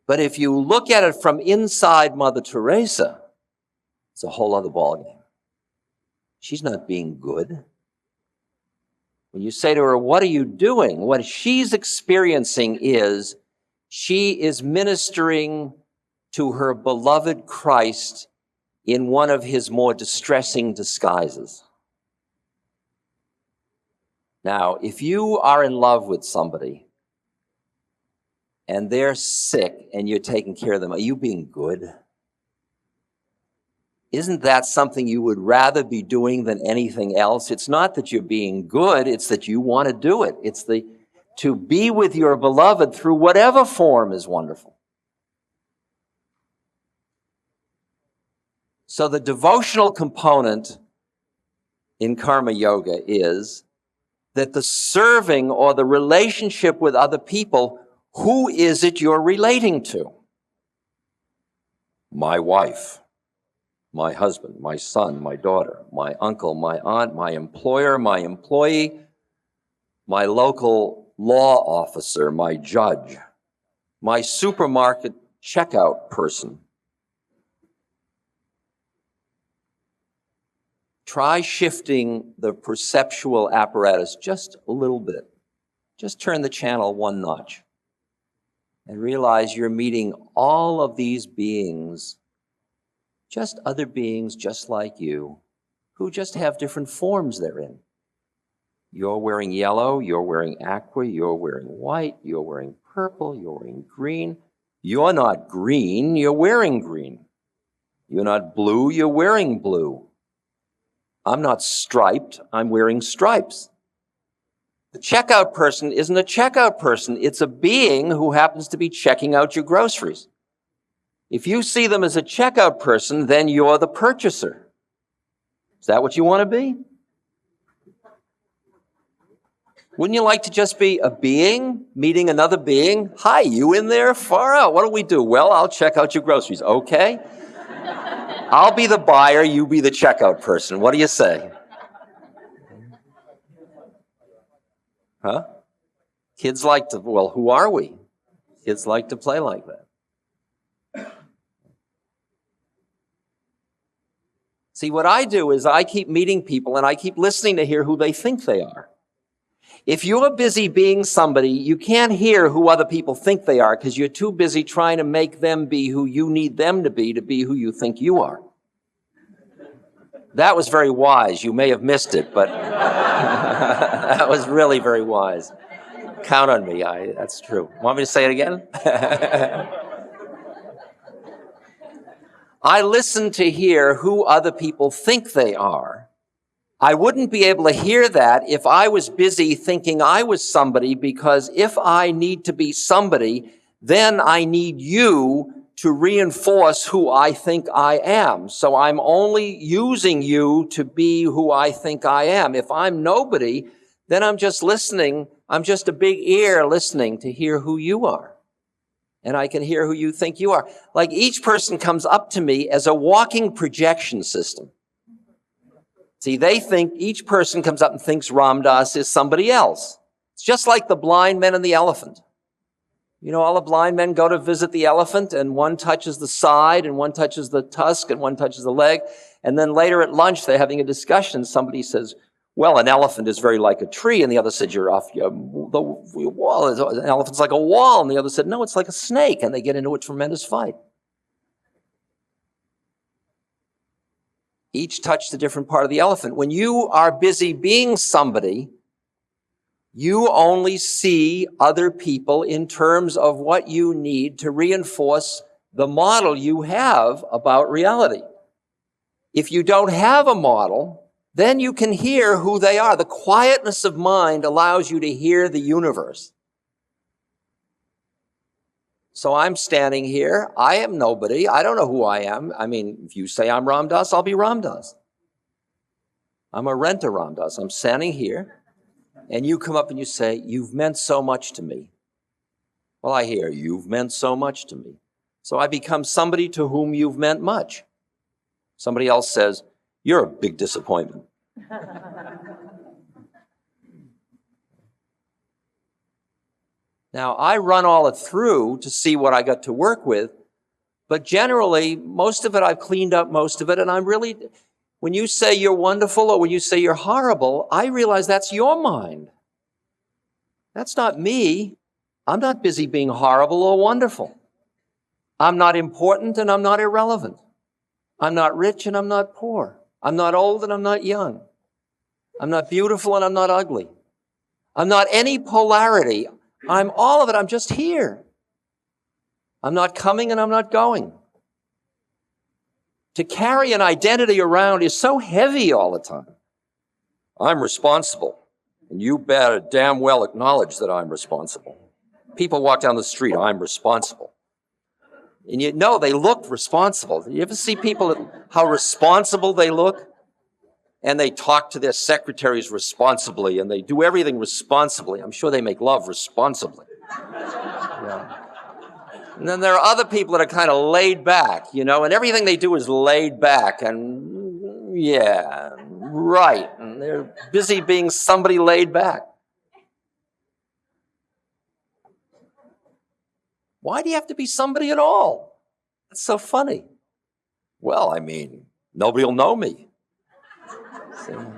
But if you look at it from inside Mother Teresa, it's a whole other ballgame. She's not being good. When you say to her, what are you doing? What she's experiencing is she is ministering to her beloved Christ in one of his more distressing disguises. Now, if you are in love with somebody and they're sick and you're taking care of them, are you being good? Isn't that something you would rather be doing than anything else? It's not that you're being good, it's that you want to do it. It's to be with your beloved through whatever form is wonderful. So the devotional component in karma yoga is that the serving or the relationship with other people, who is it you're relating to? My wife. My husband, my son, my daughter, my uncle, my aunt, my employer, my employee, my local law officer, my judge, my supermarket checkout person. Try shifting the perceptual apparatus just a little bit. Just turn the channel one notch and realize you're meeting all of these beings, just other beings just like you, who just have different forms they're in. You're wearing yellow, you're wearing aqua, you're wearing white, you're wearing purple, you're wearing green. You're not green, you're wearing green. You're not blue, you're wearing blue. I'm not striped, I'm wearing stripes. The checkout person isn't a checkout person. It's a being who happens to be checking out your groceries. If you see them as a checkout person, then you're the purchaser. Is that what you want to be? Wouldn't you like to just be a being meeting another being? Hi, you in there? Far out. What do we do? Well, I'll check out your groceries. Okay. I'll be the buyer, you be the checkout person. What do you say? Huh? Kids like to, well, who are we? Kids like to play like that. See, what I do is I keep meeting people and I keep listening to hear who they think they are. If you're busy being somebody, you can't hear who other people think they are because you're too busy trying to make them be who you need them to be who you think you are. That was very wise. You may have missed it, but that was really very wise. Count on me. That's true. Want me to say it again? I listen to hear who other people think they are. I wouldn't be able to hear that if I was busy thinking I was somebody, because if I need to be somebody, then I need you to reinforce who I think I am. So I'm only using you to be who I think I am. If I'm nobody, then I'm just listening. I'm just a big ear listening to hear who you are. And I can hear who you think you are. Like each person comes up to me as a walking projection system. See, they think each person comes up and thinks Ram Dass is somebody else. It's just like the blind men and the elephant. You know, all the blind men go to visit the elephant and one touches the side and one touches the tusk and one touches the leg. And then later at lunch, they're having a discussion. Somebody says, well, an elephant is very like a tree. And the other said, you're off the wall. An elephant's like a wall. And the other said, no, it's like a snake. And they get into a tremendous fight. Each touched a different part of the elephant. When you are busy being somebody, you only see other people in terms of what you need to reinforce the model you have about reality. If you don't have a model, then you can hear who they are. The quietness of mind allows you to hear the universe. So I'm standing here. I am nobody. I don't know who I am. I mean, if you say I'm Ram Dass, I'll be Ram Dass. I'm a renter Ram Dass. I'm standing here, and you come up and you say, you've meant so much to me. Well, I hear, you've meant so much to me. So I become somebody to whom you've meant much. Somebody else says, you're a big disappointment. Now, I run all it through to see what I got to work with, but generally, most of it, I've cleaned up most of it, and I'm really, when you say you're wonderful or when you say you're horrible, I realize that's your mind. That's not me. I'm not busy being horrible or wonderful. I'm not important and I'm not irrelevant. I'm not rich and I'm not poor. I'm not old and I'm not young. I'm not beautiful and I'm not ugly. I'm not any polarity. I'm all of it. I'm just here. I'm not coming and I'm not going. To carry an identity around is so heavy all the time. I'm responsible, and you better damn well acknowledge that I'm responsible. People walk down the street, I'm responsible. And you know they look responsible. You ever see people, how responsible they look? And they talk to their secretaries responsibly, and they do everything responsibly. I'm sure they make love responsibly. Yeah. And then there are other people that are kind of laid back, you know, and everything they do is laid back. And yeah, right. And they're busy being somebody laid back. Why do you have to be somebody at all? It's so funny. Well, I mean, nobody will know me. And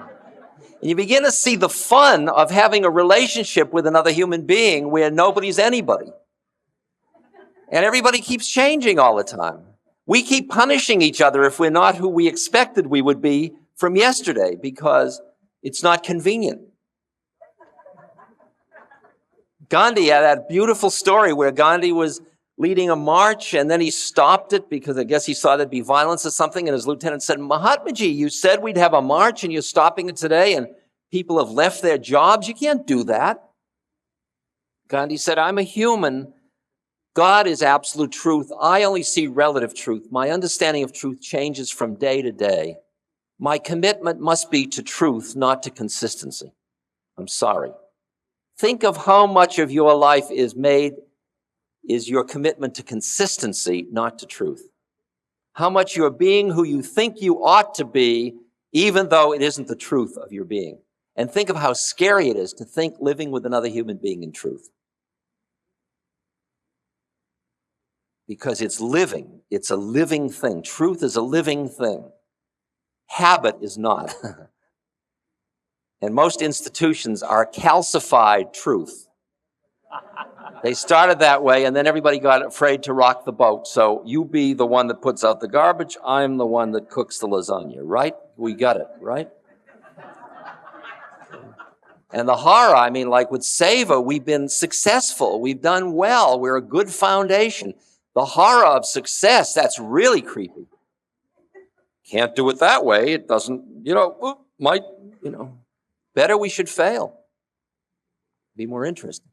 you begin to see the fun of having a relationship with another human being where nobody's anybody. And everybody keeps changing all the time. We keep punishing each other if we're not who we expected we would be from yesterday because it's not convenient. Gandhi had that beautiful story where Gandhi was leading a march and then he stopped it because I guess he saw there'd be violence or something, and his lieutenant said, Mahatmaji, you said we'd have a march and you're stopping it today and people have left their jobs. You can't do that. Gandhi said, I'm a human. God is absolute truth. I only see relative truth. My understanding of truth changes from day to day. My commitment must be to truth, not to consistency. I'm sorry. Think of how much of your life is your commitment to consistency, not to truth. How much you're being who you think you ought to be, even though it isn't the truth of your being. And think of how scary it is to think living with another human being in truth. Because it's living. It's a living thing. Truth is a living thing. Habit is not. And most institutions are calcified truth. They started that way, and then everybody got afraid to rock the boat. So you be the one that puts out the garbage. I'm the one that cooks the lasagna, right? We got it, right? And the horror, I mean, like with Seva, we've been successful. We've done well. We're a good foundation. The horror of success, that's really creepy. Can't do it that way. It doesn't, better we should fail. Be more interesting.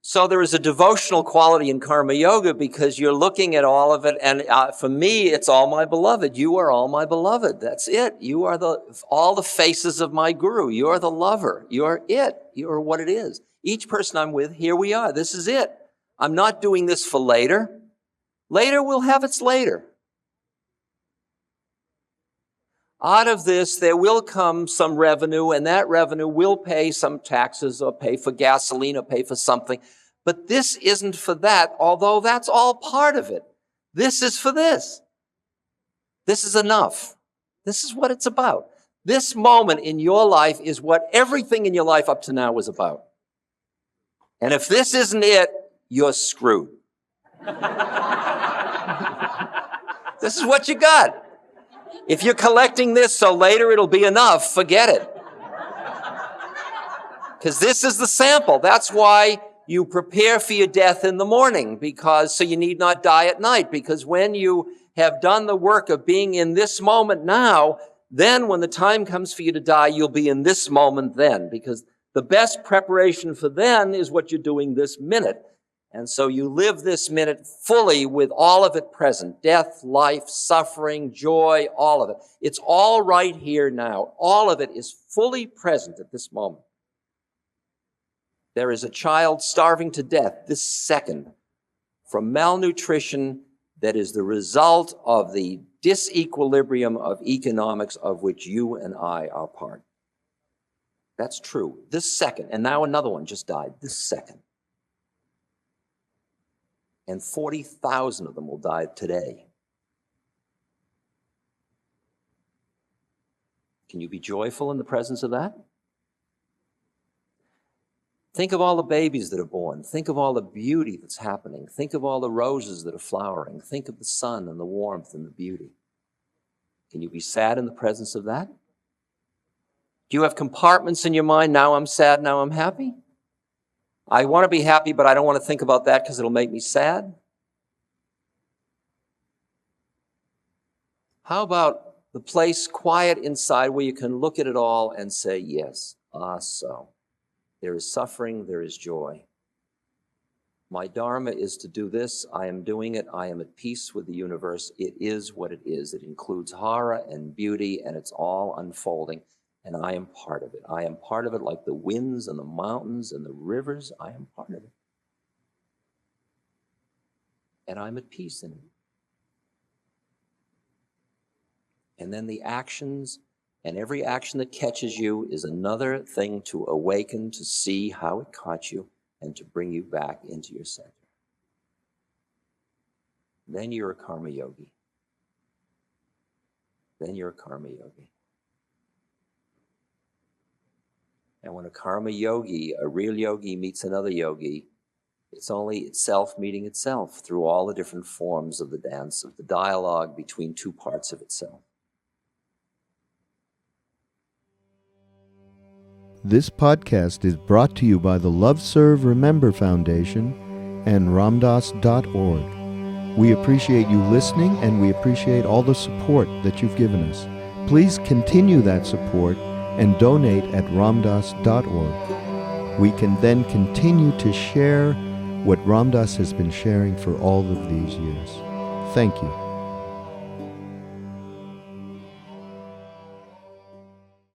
So there is a devotional quality in karma yoga because you're looking at all of it. And for me, it's all my beloved. You are all my beloved. That's it. You are all the faces of my guru. You're the lover. You're it. You're what it is. Each person I'm with, here we are. This is it. I'm not doing this for later. Later will have its later. Out of this, there will come some revenue, and that revenue will pay some taxes or pay for gasoline or pay for something. But this isn't for that, although that's all part of it. This is for this. This is enough. This is what it's about. This moment in your life is what everything in your life up to now was about. And if this isn't it, you're screwed. This is what you got. If you're collecting this so later it'll be enough, forget it. Because this is the sample. That's why you prepare for your death in the morning, so you need not die at night. Because when you have done the work of being in this moment now, then when the time comes for you to die, you'll be in this moment then. Because the best preparation for then is what you're doing this minute. And so you live this minute fully with all of it present. Death, life, suffering, joy, all of it. It's all right here now. All of it is fully present at this moment. There is a child starving to death this second from malnutrition that is the result of the disequilibrium of economics of which you and I are part. That's true. This second. And now another one just died this second. And 40,000 of them will die today. Can you be joyful in the presence of that? Think of all the babies that are born. Think of all the beauty that's happening. Think of all the roses that are flowering. Think of the sun and the warmth and the beauty. Can you be sad in the presence of that? Do you have compartments in your mind? Now I'm sad, now I'm happy? I want to be happy, but I don't want to think about that because it'll make me sad. How about the place quiet inside where you can look at it all and say, yes, so. There is suffering, there is joy. My dharma is to do this. I am doing it. I am at peace with the universe. It is what it is. It includes horror and beauty, and it's all unfolding. And I am part of it. I am part of it like the winds and the mountains and the rivers. I am part of it. And I'm at peace in it. And then the actions, and every action that catches you is another thing to awaken, to see how it caught you, and to bring you back into your center. Then you're a karma yogi. Then you're a karma yogi. And when a karma yogi, a real yogi, meets another yogi, it's only itself meeting itself through all the different forms of the dance, of the dialogue between two parts of itself. This podcast is brought to you by the Love Serve Remember Foundation and ramdas.org. We appreciate you listening, and we appreciate all the support that you've given us. Please continue that support and donate at ramdas.org. We can then continue to share what Ram Dass has been sharing for all of these years. Thank you.